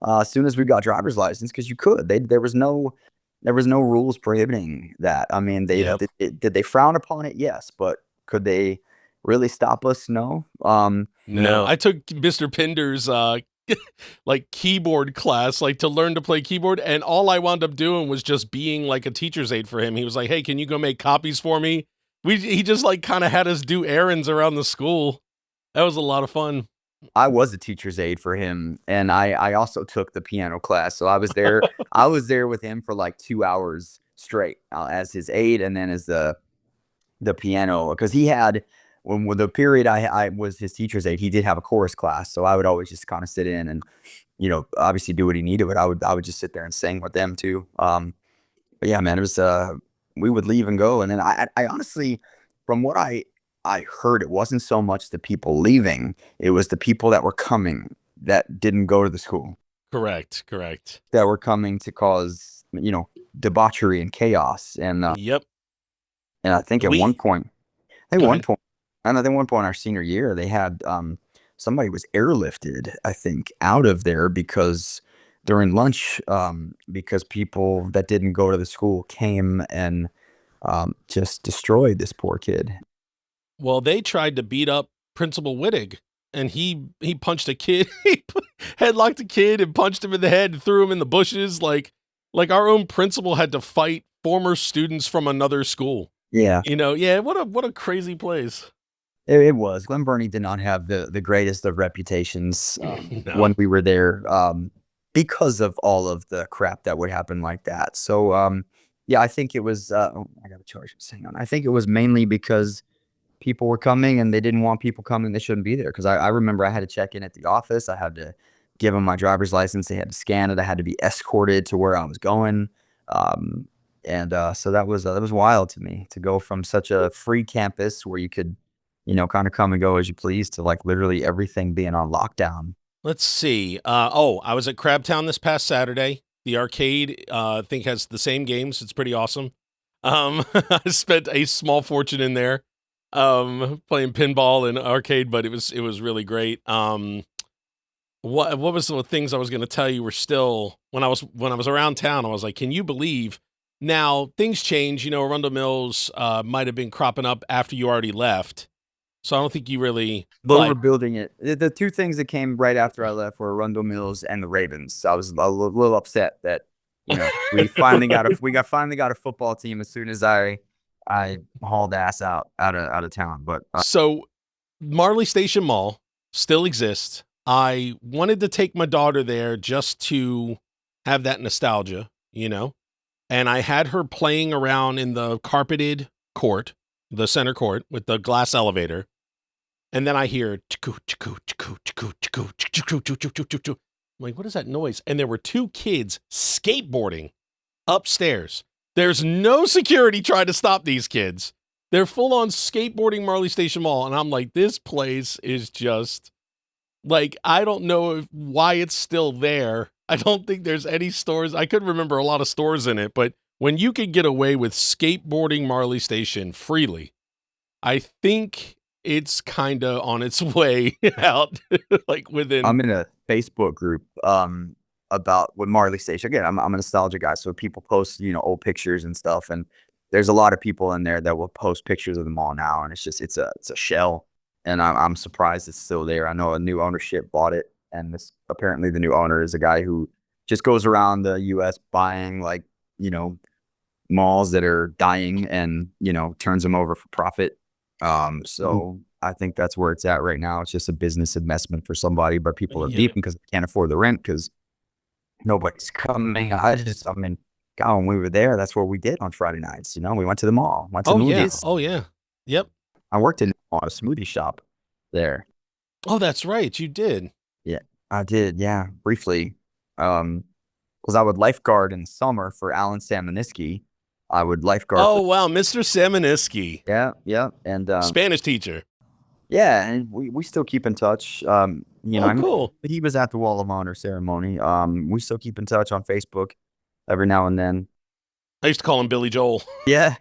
Speaker 1: as soon as we got driver's license because you could. There was no rules prohibiting that. I mean,
Speaker 2: Yep.
Speaker 1: did they frown upon it? Yes, but could they really stop us? No.
Speaker 2: No, I took Mr. Pinder's like keyboard class, like to learn to play keyboard, and all I wound up doing was just being like a teacher's aide for him. He was like, "Hey, can you go make copies for me?" He just like kind of had us do errands around the school. That was a lot of fun.
Speaker 1: I was a teacher's aide for him, and I also took the piano class. So I was there. I was there with him for like 2 hours straight as his aide, and then as the piano because he had when with the period I was his teacher's aide. He did have a chorus class, so I would always just kind of sit in and obviously do what he needed. But I would just sit there and sing with them too. But yeah, man, it was we would leave and go, and then I honestly, from what I heard, it wasn't so much the people leaving; it was the people that were coming that didn't go to the school
Speaker 2: Correct.
Speaker 1: that were coming to cause debauchery and chaos.
Speaker 2: Yep.
Speaker 1: And I think at
Speaker 2: We
Speaker 1: one point, I think
Speaker 2: Go
Speaker 1: one
Speaker 2: ahead.
Speaker 1: point, I know at one point our senior year, they had somebody was airlifted, I think, out of there because during lunch, because people that didn't go to the school came and just destroyed this poor kid.
Speaker 2: Well, they tried to beat up Principal Wittig, and he punched a kid. He headlocked a kid and punched him in the head and threw him in the bushes. Like our own principal had to fight former students from another school.
Speaker 1: Yeah,
Speaker 2: Yeah, what a crazy place.
Speaker 1: it was. Glen Burnie did not have the greatest of reputations
Speaker 2: No.
Speaker 1: when we were there. because of all of the crap that would happen like that. So, yeah, I think it was, oh, I got to charge this. Hang on. I think it was mainly because people were coming and they didn't want people coming. They shouldn't be there. Cause I remember I had to check in at the office. I had to give them my driver's license. They had to scan it. I had to be escorted to where I was going. Um, so that was wild to me to go from such a free campus where you could, kind of come and go as you please to like literally everything being on lockdown.
Speaker 2: Let's see. I was at Crabtown this past Saturday. The arcade, I think, has the same games. It's pretty awesome. I spent a small fortune in there, playing pinball and arcade, but it was really great. What was the things I was going to tell you were still when I was around town? I was like, can you believe? Now things change. Arundel Mills might have been cropping up after you already left, so I don't think you really.
Speaker 1: But we're building it. The two things that came right after I left were Arundel Mills and the Ravens. I was a little upset that we finally got a football team as soon as I hauled ass out of town. But
Speaker 2: So Marley Station Mall still exists. I wanted to take my daughter there just to have that nostalgia, and I had her playing around in the carpeted court, the center court with the glass elevator. And then I hear, I'm like, what is that noise? And there were two kids skateboarding upstairs. There's no security trying to stop these kids. They're full on skateboarding Marley Station Mall. And I'm like, this place is just like, I don't know why it's still there. I don't think there's any stores. I couldn't remember a lot of stores in it, but when you could get away with skateboarding Marley Station freely, I think it's kind of on its way out. Like within.
Speaker 1: I'm in a Facebook group about with Marley Station. Again, I'm a nostalgia guy, so people post old pictures and stuff, and there's a lot of people in there that will post pictures of the mall now, and it's a shell, and I'm surprised it's still there. I know a new ownership bought it, and apparently the new owner is a guy who just goes around the U.S. buying like malls that are dying and turns them over for profit. So I think that's where it's at right now. It's just a business investment for somebody, but people are beeping because they can't afford the rent because nobody's coming. I mean, God, when we were there, that's what we did on Friday nights. We went to the mall, went to movies.
Speaker 2: Oh yeah. Yep.
Speaker 1: I worked in a smoothie shop there.
Speaker 2: Oh, that's right. You did.
Speaker 1: Yeah, I did. Yeah, briefly. Because I would lifeguard in summer for Alan Samaniski. I would lifeguard.
Speaker 2: Oh, wow. Mr. Samaniski.
Speaker 1: Yeah. And
Speaker 2: Spanish teacher.
Speaker 1: Yeah, and we still keep in touch.
Speaker 2: Cool.
Speaker 1: He was at the Wall of Honor ceremony. We still keep in touch on Facebook every now and then.
Speaker 2: I used to call him Billy Joel.
Speaker 1: Yeah.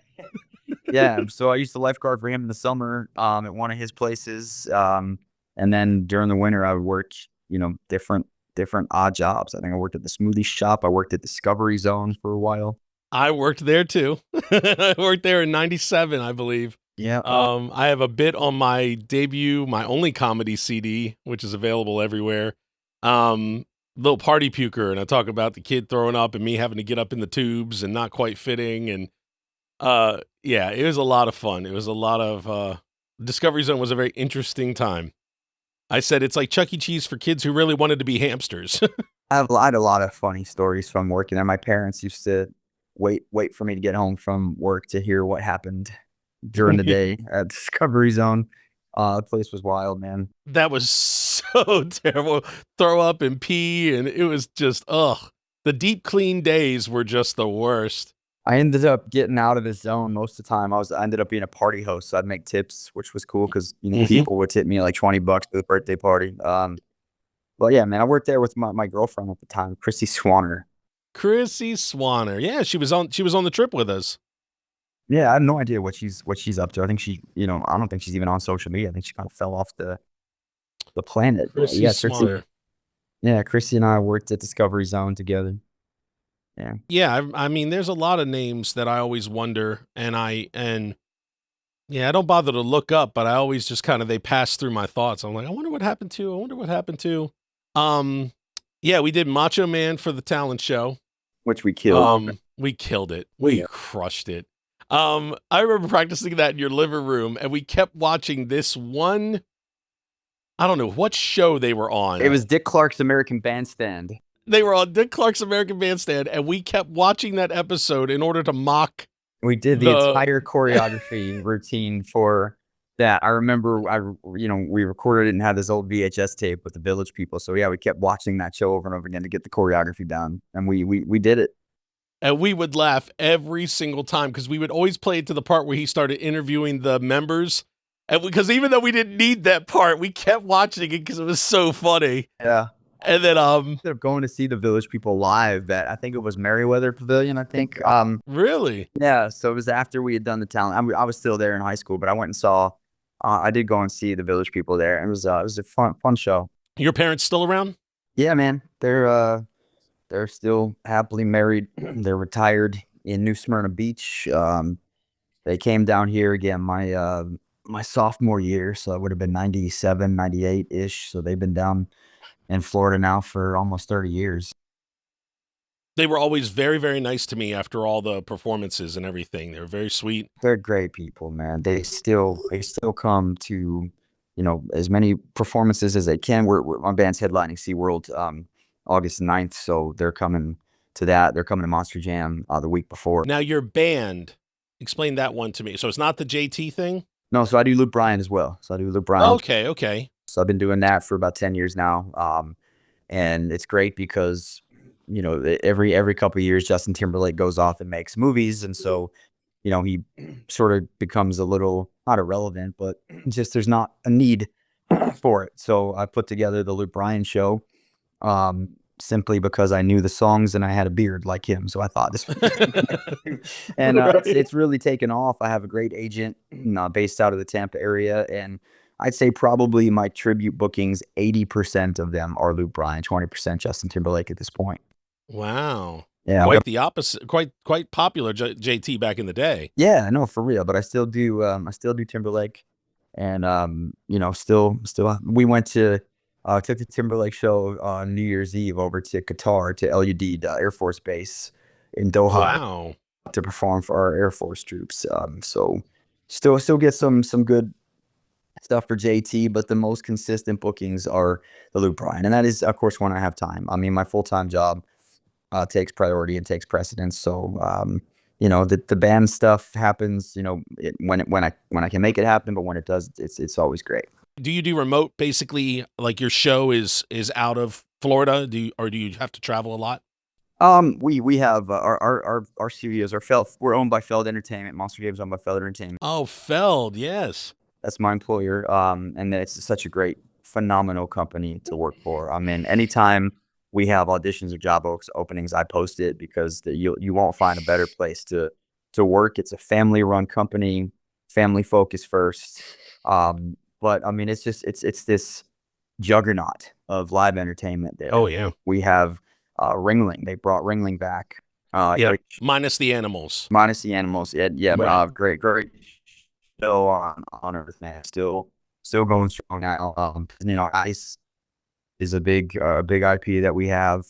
Speaker 1: Yeah. So I used to lifeguard for him in the summer at one of his places. And then during the winter, I would work, different odd jobs. I think I worked at the smoothie shop. I worked at Discovery Zone for a while.
Speaker 2: I worked there too. I worked there in 97, I believe.
Speaker 1: Yeah.
Speaker 2: I have a bit on my debut, my only comedy CD, which is available everywhere. Little Party Puker, and I talk about the kid throwing up and me having to get up in the tubes and not quite fitting. And yeah, it was a lot of fun. It was a lot of Discovery Zone was a very interesting time. I said it's like Chuck E. Cheese for kids who really wanted to be hamsters.
Speaker 1: I had a lot of funny stories from working there. My parents used to wait for me to get home from work to hear what happened during the day at Discovery Zone. The place was wild, man.
Speaker 2: That was so terrible. Throw up and pee, and it was just, the deep clean days were just the worst.
Speaker 1: I ended up getting out of the zone most of the time. I ended up being a party host, so I'd make tips, which was cool because people would tip me like $20 for the birthday party. But yeah, man, I worked there with my girlfriend at the time, Chrissy Swanner.
Speaker 2: Chrissy Swanner. Yeah, she was on the trip with us.
Speaker 1: Yeah, I have no idea what she's up to. I think she, I don't think she's even on social media. I think she kind of fell off the planet.
Speaker 2: Chrissy Swanner.
Speaker 1: Chrissy and I worked at Discovery Zone together. Yeah.
Speaker 2: Yeah, I mean, there's a lot of names that I always wonder, and I don't bother to look up, but I always just kind of, they pass through my thoughts. I'm like, I wonder what happened to. Yeah, we did Macho Man for the talent show,
Speaker 1: which we killed.
Speaker 2: We killed it. We crushed it. I remember practicing that in your living room, and we kept watching this one. I don't know what show they were on.
Speaker 1: It was Dick Clark's American Bandstand.
Speaker 2: They were on Dick Clark's American Bandstand, and we kept watching that episode in order to mock
Speaker 1: We did the
Speaker 2: the.
Speaker 1: entire choreography routine for that. I remember we recorded it and had this old VHS tape with the Village People. So yeah, we kept watching that show over and over again to get the choreography down. And we did it.
Speaker 2: And we would laugh every single time because we would always play it to the part where he started interviewing the members. And because even though we didn't need that part, we kept watching it because it was so funny.
Speaker 1: Yeah.
Speaker 2: And then,
Speaker 1: Instead of going to see the Village People live at, I think it was Merriweather Pavilion, I think.
Speaker 2: Really?
Speaker 1: Yeah, so it was after we had done the talent. I was still there in high school, but I went and saw. I did go and see the Village People there. It was a fun show.
Speaker 2: Your parents still around?
Speaker 1: Yeah, man, they're still happily married. They're retired in New Smyrna Beach. They came down here again my sophomore year, so it would have been 97, 98 ish. So they've been down in Florida now for almost 30 years.
Speaker 2: They were always very, very nice to me after all the performances and everything. They were very sweet.
Speaker 1: They're great people, man. They still come to, as many performances as they can. My band's headlining SeaWorld August 9th, so they're coming to that. They're coming to Monster Jam the week before.
Speaker 2: Now, your band, explain that one to me. So it's not the JT thing?
Speaker 1: No, so I do Luke Bryan as well. So I do Luke Bryan.
Speaker 2: Okay.
Speaker 1: So I've been doing that for about 10 years now. And it's great because, every couple of years, Justin Timberlake goes off and makes movies. And so, he sort of becomes a little, not irrelevant, but just there's not a need for it. So I put together the Luke Bryan show simply because I knew the songs and I had a beard like him. So I thought this and it's really taken off. I have a great agent based out of the Tampa area. And I'd say probably my tribute bookings, 80% of them are Luke Bryan, 20% Justin Timberlake at this point.
Speaker 2: Wow.
Speaker 1: Yeah.
Speaker 2: Quite the opposite. Quite popular JT back in the day.
Speaker 1: Yeah, no, for real. But I still do Timberlake. And still we went to took the Timberlake show on New Year's Eve over to Qatar to LUD Air Force Base in Doha.
Speaker 2: Wow.
Speaker 1: To perform for our Air Force troops. So still get some good stuff for JT, but the most consistent bookings are the Luke Bryan, and that is, of course, when I have time. I mean, my full-time job takes priority and takes precedence. So, the band stuff happens, when I can make it happen, but when it does, it's always great.
Speaker 2: Do you do remote? Basically, like your show is out of Florida? Do you have to travel a lot?
Speaker 1: We have our studios are Feld. We're owned by Feld Entertainment. Monster Jam's owned by Feld Entertainment.
Speaker 2: Oh, Feld, yes.
Speaker 1: That's my employer. And it's such a great, phenomenal company to work for. I mean, anytime we have auditions or job openings, I post it because you won't find a better place to work. It's a family-run company, family focus first. But I mean, it's this juggernaut of live entertainment there.
Speaker 2: Oh yeah.
Speaker 1: We have Ringling. They brought Ringling back.
Speaker 2: Yeah, minus the animals.
Speaker 1: Yeah,
Speaker 2: Right.
Speaker 1: Great show on Earth, man. Still going strong now. Ice is a big IP that we have.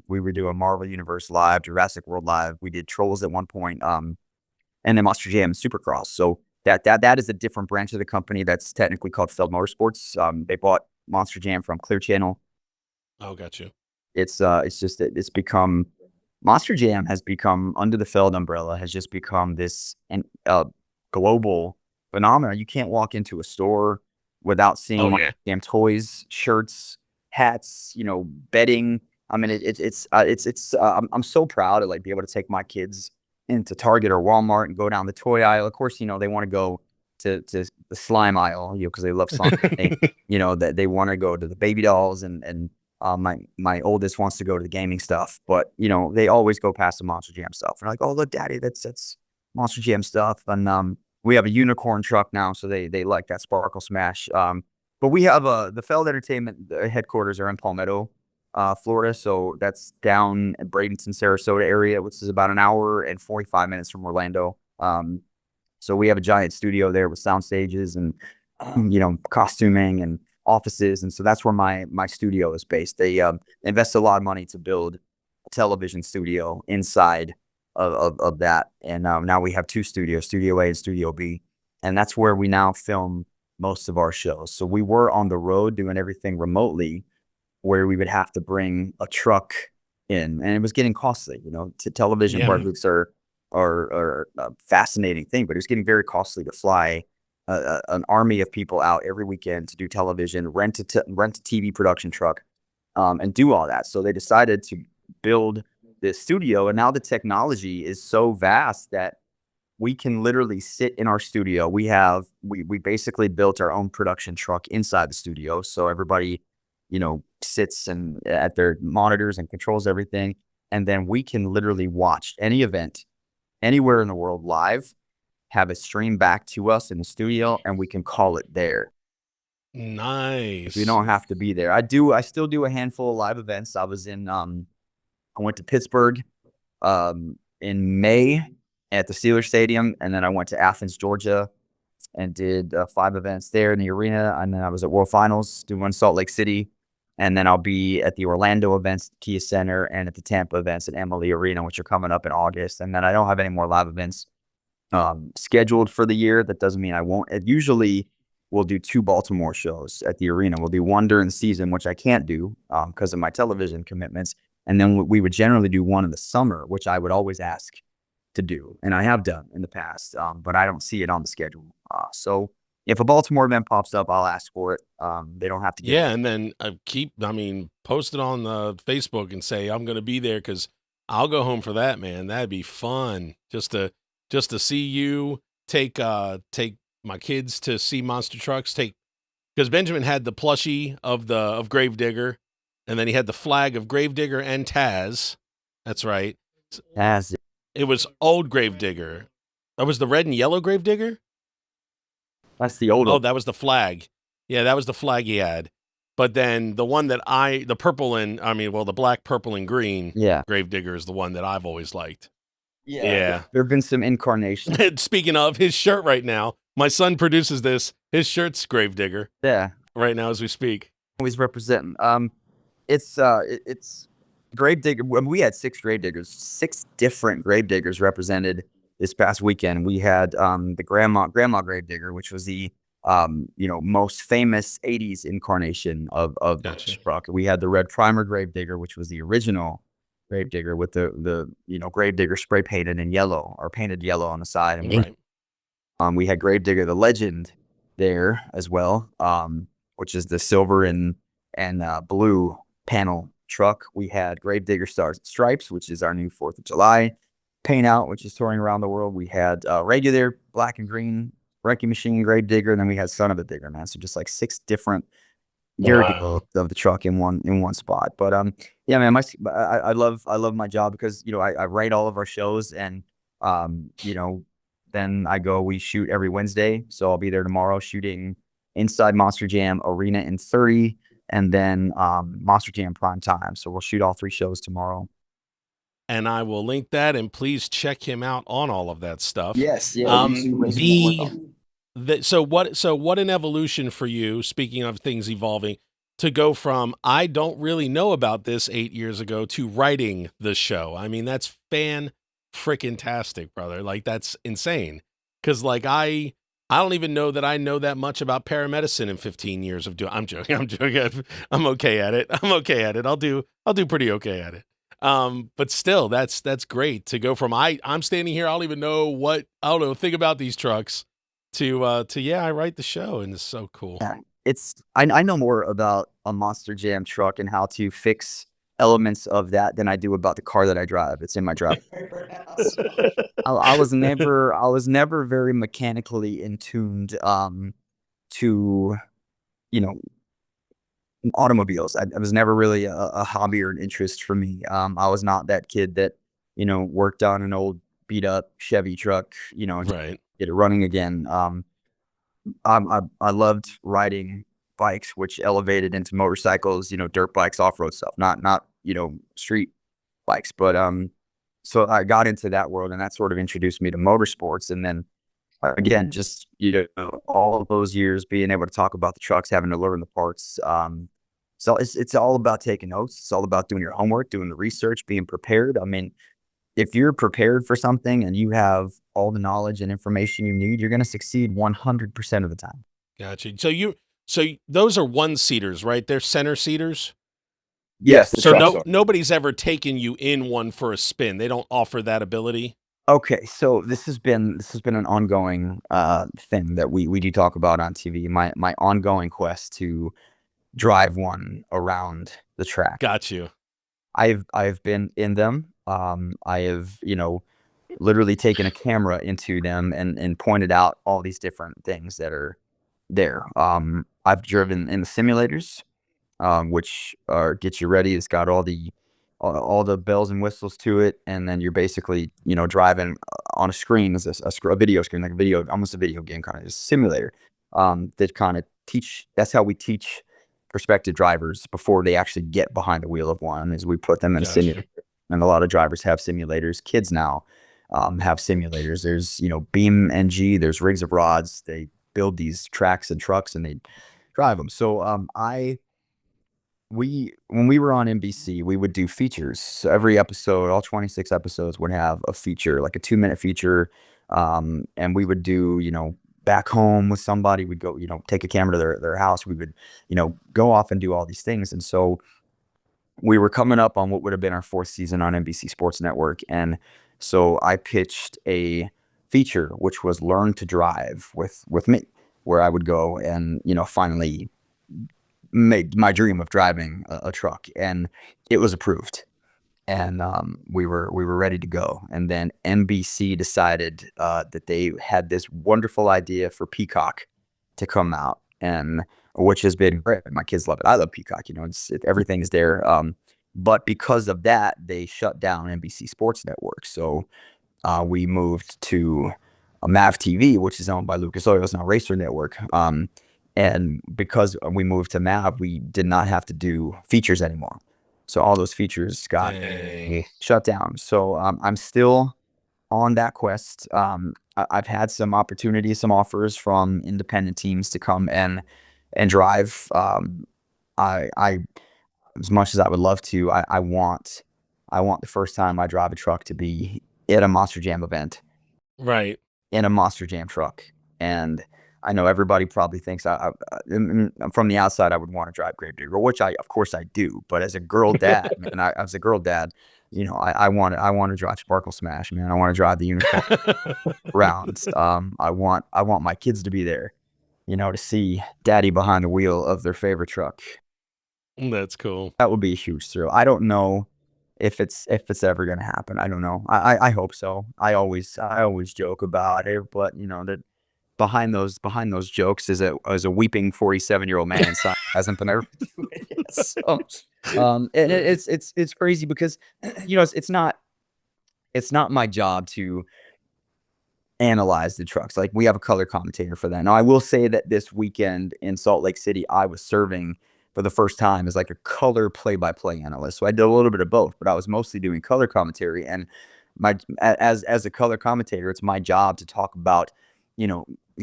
Speaker 1: We were doing Marvel Universe live, Jurassic World live. We did Trolls at one point, and then Monster Jam and Supercross. So that is a different branch of the company that's technically called Feld Motorsports. They bought Monster Jam from Clear Channel.
Speaker 2: Oh, got you.
Speaker 1: It's just that it's become Monster Jam has become, under the Feld umbrella, has just become this global phenomenon. You can't walk into a store without seeing Monster Jam toys, shirts, hats, bedding. I mean, I'm so proud to be able to take my kids into Target or Walmart and go down the toy aisle. Of course, they want to go to the slime aisle, because they love slime. That they want to go to the baby dolls and my oldest wants to go to the gaming stuff, but they always go past the Monster Jam stuff. And like, oh look, Daddy, that's Monster Jam stuff. And we have a unicorn truck now, so they like that Sparkle Smash. But we have the Feld Entertainment headquarters are in Palmetto, Florida, so that's down at Bradenton, Sarasota area, which is about an hour and 45 minutes from Orlando. So we have a giant studio there with sound stages and costuming and offices, and so that's where my studio is based. They invest a lot of money to build a television studio inside of that, and now we have two studios, Studio A and Studio B, and that's where we now film most of our shows. So we were on the road doing everything remotely, where we would have to bring a truck in, and it was getting costly. Television
Speaker 2: Yeah.
Speaker 1: booths are a fascinating thing, but it was getting very costly to fly an army of people out every weekend to do television, rent a TV production truck, and do all that. So they decided to build this studio, and now the technology is so vast that we can literally sit in our studio. We basically built our own production truck inside the studio, so everybody, sits and at their monitors and controls everything, and then we can literally watch any event anywhere in the world live, have it stream back to us in the studio, and we can call it there.
Speaker 2: Nice.
Speaker 1: We don't have to be there. I still do a handful of live events. I went to Pittsburgh in May at the Steelers Stadium, and then I went to Athens, Georgia, and did 5 events there in the arena. And then I was at World Finals doing one in Salt Lake City, and then I'll be at the Orlando events, Kia Center, and at the Tampa events at Emily Arena, which are coming up in August. And then I don't have any more live events scheduled for the year. That doesn't mean I won't. Usually, we'll do 2 Baltimore shows at the arena. We'll do one during the season, which I can't do because of my television commitments. And then we would generally do one in the summer, which I would always ask to do, and I have done in the past, but I don't see it on the schedule. So if a Baltimore event pops up, I'll ask for it. They don't have to get
Speaker 2: Yeah,
Speaker 1: it.
Speaker 2: and then post it on the Facebook and say I'm going to be there because I'll go home for that, man. That'd be fun just to see you take my kids to see monster trucks. Because Benjamin had the plushie of Gravedigger, and then he had the flag of Gravedigger and Taz. That's right.
Speaker 1: That's it.
Speaker 2: It was old Gravedigger. That was the red and yellow Gravedigger.
Speaker 1: That's the old
Speaker 2: Oh,
Speaker 1: one.
Speaker 2: that was the flag. Yeah, that was the flag he had. But then the one that the purple and the black, purple, and green
Speaker 1: Yeah.
Speaker 2: Gravedigger is the one that I've always liked.
Speaker 1: Yeah.
Speaker 2: Yeah.
Speaker 1: There have been some incarnations.
Speaker 2: Speaking of his shirt right now, my son produces this. His shirt's Gravedigger
Speaker 1: Yeah.
Speaker 2: right now as we speak.
Speaker 1: Always representing. It's Gravedigger. We had 6 Gravediggers, 6 different Gravediggers represented this past weekend. We had the Grandma Gravedigger, which was the most famous 80s incarnation of
Speaker 2: Gotcha.
Speaker 1: the truck. We had the Red Primer Gravedigger, which was the original Gravedigger with the Gravedigger spray painted in yellow or painted yellow on the side. And
Speaker 2: Right.
Speaker 1: we had Gravedigger the Legend there as well, which is the silver and blue panel truck. We had Gravedigger Stars and Stripes, which is our new 4th of July paint out, which is touring around the world. We had regular black and green Wrecking Machine Gravedigger, and then we had Son of a Digger, man. So just like 6 different
Speaker 2: Wow.
Speaker 1: of the truck in one spot. But yeah, man, I love my job because I write all of our shows, and then we shoot every Wednesday. So I'll be there tomorrow shooting Inside Monster Jam Arena in 30, and then Monster Jam Prime Time. So we'll shoot all 3 shows tomorrow.
Speaker 2: And I will link that, and please check him out on all of that stuff.
Speaker 1: Yes, yeah.
Speaker 2: So what an evolution for you, speaking of things evolving, to go from I don't really know about this 8 years ago to writing the show. I mean, that's fan-frickin-tastic, brother. Like, that's insane. Because, like, I don't even know that I know that much about paramedicine in 15 years of doing. I'm joking. I'm okay at it. I'll do pretty okay at it. But still, that's great to go from I'm standing here, I don't know, think about these trucks to yeah, I write the show, and it's so cool.
Speaker 1: Yeah, I know more about a Monster Jam truck and how to fix elements of that than I do about the car that I drive. It's in my driveway. I was never very mechanically in tuned to automobiles. I was never really a hobby or an interest for me. I was not that kid that worked on an old beat up Chevy truck,
Speaker 2: Right.
Speaker 1: get it running again. I loved riding bikes, which elevated into motorcycles, dirt bikes, off-road stuff, not street bikes. But so I got into that world, and that sort of introduced me to motorsports. And then again, just all of those years being able to talk about the trucks, having to learn the parts. So it's all about taking notes. It's all about doing your homework, doing the research, being prepared. I mean, if you're prepared for something and you have all the knowledge and information you need, you're going to succeed 100% of the time.
Speaker 2: Gotcha. So those are 1-seaters, right? They're center seaters.
Speaker 1: Yes, the
Speaker 2: So
Speaker 1: trucks are.
Speaker 2: nobody's ever taken you in one for a spin. They don't offer that ability.
Speaker 1: Okay, so this has been an ongoing thing that we do talk about on TV. My ongoing quest to drive one around the track.
Speaker 2: Got you.
Speaker 1: I've been in them. I have, literally taken a camera into them and pointed out all these different things that are there. I've driven in the simulators, which are get you ready. It's got all the bells and whistles to it, and then you're basically driving on a screen as a video screen, like a video, almost a video game kind of simulator. That kind of teach. That's how we teach prospective drivers before they actually get behind the wheel of one. Is we put them in a
Speaker 2: Gotcha.
Speaker 1: simulator, and a lot of drivers have simulators. Kids now have simulators. There's Beam NG. There's Rigs of Rods. They build these tracks and trucks, and they drive them. So when we were on NBC, we would do features. So every episode, all 26 episodes would have a feature, like a 2-minute feature. And we would do, back home with somebody. We'd go, take a camera to their house. We would, go off and do all these things. And so we were coming up on what would have been our 4th season on NBC Sports Network. And so I pitched a feature, which was Learn to Drive with me, where I would go and, finally made my dream of driving a truck, and it was approved, and we were ready to go. And then NBC decided that they had this wonderful idea for Peacock to come out, and which has been great. My kids love it. I love Peacock. Everything is there. But because of that, they shut down NBC Sports Network. So we moved to MAV TV, which is owned by Lucas Oil's now Racer Network. And because we moved to MAV, we did not have to do features anymore. So all those features got shut down. So I'm still on that quest. I've had some opportunities, some offers from independent teams to come and drive. I as much as I would love to, I want the first time I drive a truck to be at a Monster Jam event,
Speaker 2: Right.
Speaker 1: in a Monster Jam truck. And I know everybody probably thinks from the outside I would want to drive Gravedigger, which of course I do. But as a girl dad, man, as a girl dad, I want to drive Sparkle Smash, man. I want to drive the unicorn rounds. I want my kids to be there, to see daddy behind the wheel of their favorite truck.
Speaker 2: That's cool.
Speaker 1: That would be a huge thrill. I don't know if it's ever gonna happen. I don't know. I hope so. I always joke about it, but that behind those jokes is a weeping 47-year-old man inside hasn't been ever do it yet. So, and it's crazy because it's not my job to analyze the trucks. Like, we have a color commentator for that. Now, I will say that this weekend in Salt Lake City, I was serving for the first time as like a color play-by-play analyst. So I did a little bit of both, but I was mostly doing color commentary. And as a color commentator, it's my job to talk about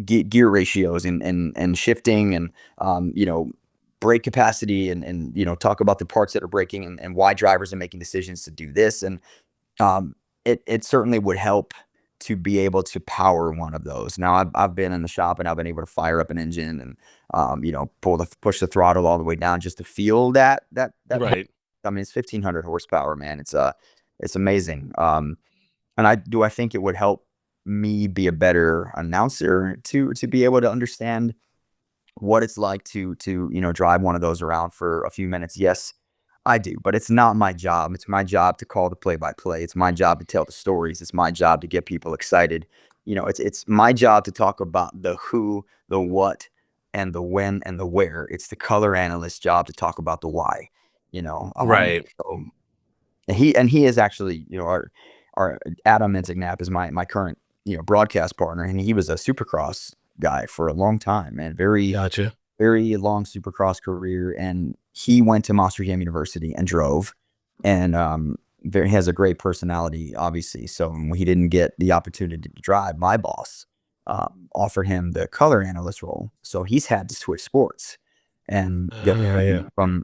Speaker 1: gear ratios and shifting and brake capacity and talk about the parts that are breaking and why drivers are making decisions to do this. And it certainly would help to be able to power one of those. Now I've been in the shop and I've been able to fire up an engine and push the throttle all the way down just to feel that
Speaker 2: Right.
Speaker 1: I mean, it's 1,500 horsepower, man. It's amazing. And I think it would help me be a better announcer to be able to understand what it's like to drive one of those around for a few minutes. Yes, I do, but it's not my job. It's my job to call the play-by-play. It's my job to tell the stories. It's my job to get people excited. It's my job to talk about the who, the what, and the when and the where. It's the color analyst's job to talk about the why.
Speaker 2: Right.
Speaker 1: So, and he is actually, our Adam Menzignap is my current broadcast partner, and he was a Supercross guy for a long time, and very
Speaker 2: Gotcha.
Speaker 1: very long Supercross career, and he went to Monster Jam University and drove, and he has a great personality, obviously. So when he didn't get the opportunity to drive, my boss offered him the color analyst role, so he's had to switch sports and go
Speaker 2: Yeah.
Speaker 1: from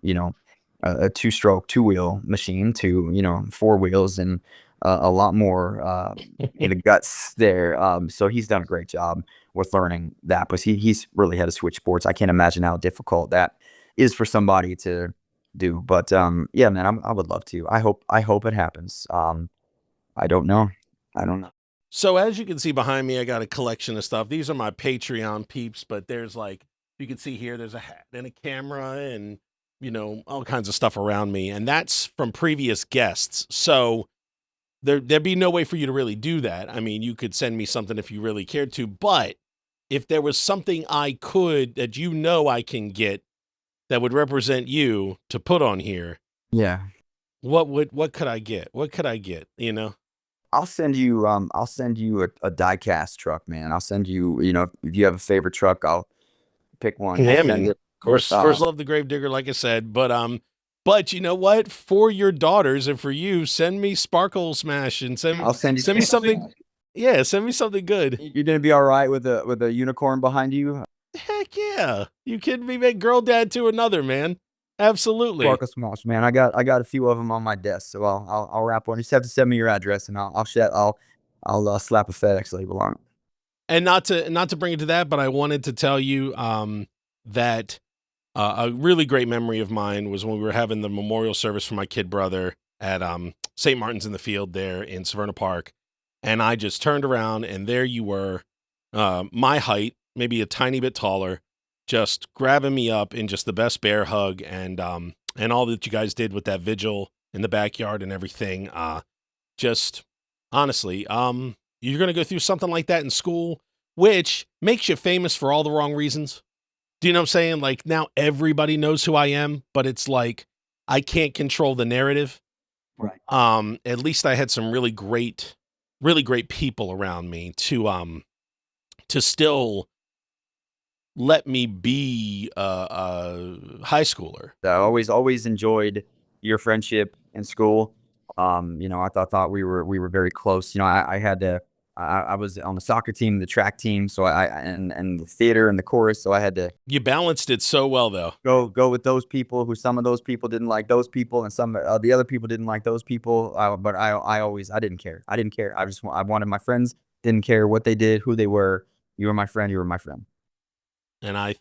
Speaker 1: a 2-stroke 2-wheel machine to 4 wheels and a lot more in the guts there. So he's done a great job with learning that, but he's really had to switch sports. I can't imagine how difficult that is for somebody to do. But yeah, man, I would love to. I hope it happens. I don't know. I don't know.
Speaker 2: So as you can see behind me, I got a collection of stuff. These are my Patreon peeps, but there's like, you can see here, there's a hat and a camera and, you know, all kinds of stuff around me. And that's from previous guests. So there'd be no way for you to really do that. I mean, you could send me something if you really cared to, but if there was something I could, that you know I can get that would represent you to put on here,
Speaker 1: Yeah.
Speaker 2: what could I get? What could I get, you know?
Speaker 1: I'll send you a die cast truck, man. I'll send you, you know, if you have a favorite truck, I'll pick one.
Speaker 2: Yeah,
Speaker 1: I'll send
Speaker 2: man.
Speaker 1: it.
Speaker 2: Of course, love the Gravedigger, like I said, but you know what? For your daughters and for you, send me Sparkle Smash and
Speaker 1: I'll send you
Speaker 2: send me something. Yeah, send me something good.
Speaker 1: You're gonna be all right with a unicorn behind you.
Speaker 2: Heck yeah. You kidding me, man? Girl dad to another, man. Absolutely.
Speaker 1: Sparkle Smosh, man. I got a few of them on my desk, so I'll wrap one. You just have to send me your address, and I'll slap a FedEx label on it.
Speaker 2: And not to bring it to that, but I wanted to tell you that a really great memory of mine was when we were having the memorial service for my kid brother at St. Martin's in the Field there in Severna Park. And I just turned around and there you were, my height, maybe a tiny bit taller, just grabbing me up in just the best bear hug and all that you guys did with that vigil in the backyard and everything. Just honestly, you're going to go through something like that in school, which makes you famous for all the wrong reasons. Do you know what I'm saying? Like now everybody knows who I am, but it's like, I can't control the narrative.
Speaker 1: Right.
Speaker 2: At least I had some really great people around me to still let me be a high schooler.
Speaker 1: I always enjoyed your friendship in school. You know, I thought we were very close. You know, I was on the soccer team, the track team, so and the theater and the chorus, so I had to.
Speaker 2: You balanced it so well, though.
Speaker 1: Go with those people who some of those people didn't like those people, and some the other people didn't like those people. But I didn't care. I didn't care. I wanted my friends. Didn't care what they did, who they were. You were my friend. You were my friend.
Speaker 2: And I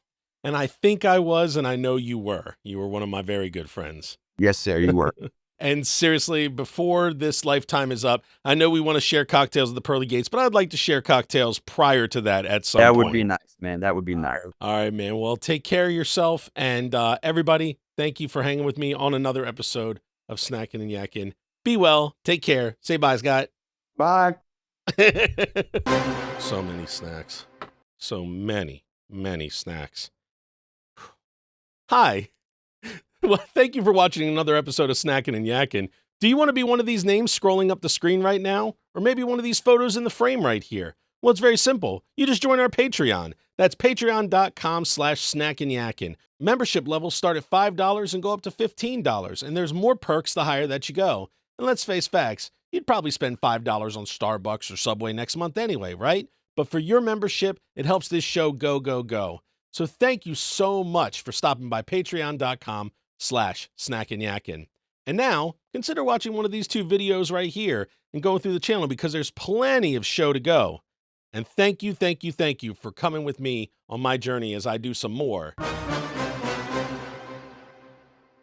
Speaker 2: think I was, and I know you were. You were one of my very good friends.
Speaker 1: Yes, sir. You were.
Speaker 2: And seriously, before this lifetime is up, I know we want to share cocktails at the Pearly Gates, but I'd like to share cocktails prior to that at some point.
Speaker 1: That would be nice, man. That would be nice.
Speaker 2: All right, man. Well, take care of yourself. And everybody, thank you for hanging with me on another episode of Snackin and Yakkin. Be well. Take care. Say bye, Scott.
Speaker 1: Bye.
Speaker 2: So many snacks. So many snacks. Hi. Well, thank you for watching another episode of Snackin and Yakkin. Do you want to be one of these names scrolling up the screen right now? Or maybe one of these photos in the frame right here? Well, it's very simple. You just join our Patreon. That's patreon.com/snackinyakkin. Membership levels start at $5 and go up to $15. And there's more perks the higher that you go. And let's face facts, you'd probably spend $5 on Starbucks or Subway next month anyway, right? But for your membership, it helps this show go. So thank you so much for stopping by patreon.com/snackinyakkin. And now, consider watching one of these two videos right here and going through the channel because there's plenty of show to go. And thank you for coming with me on my journey as I do some more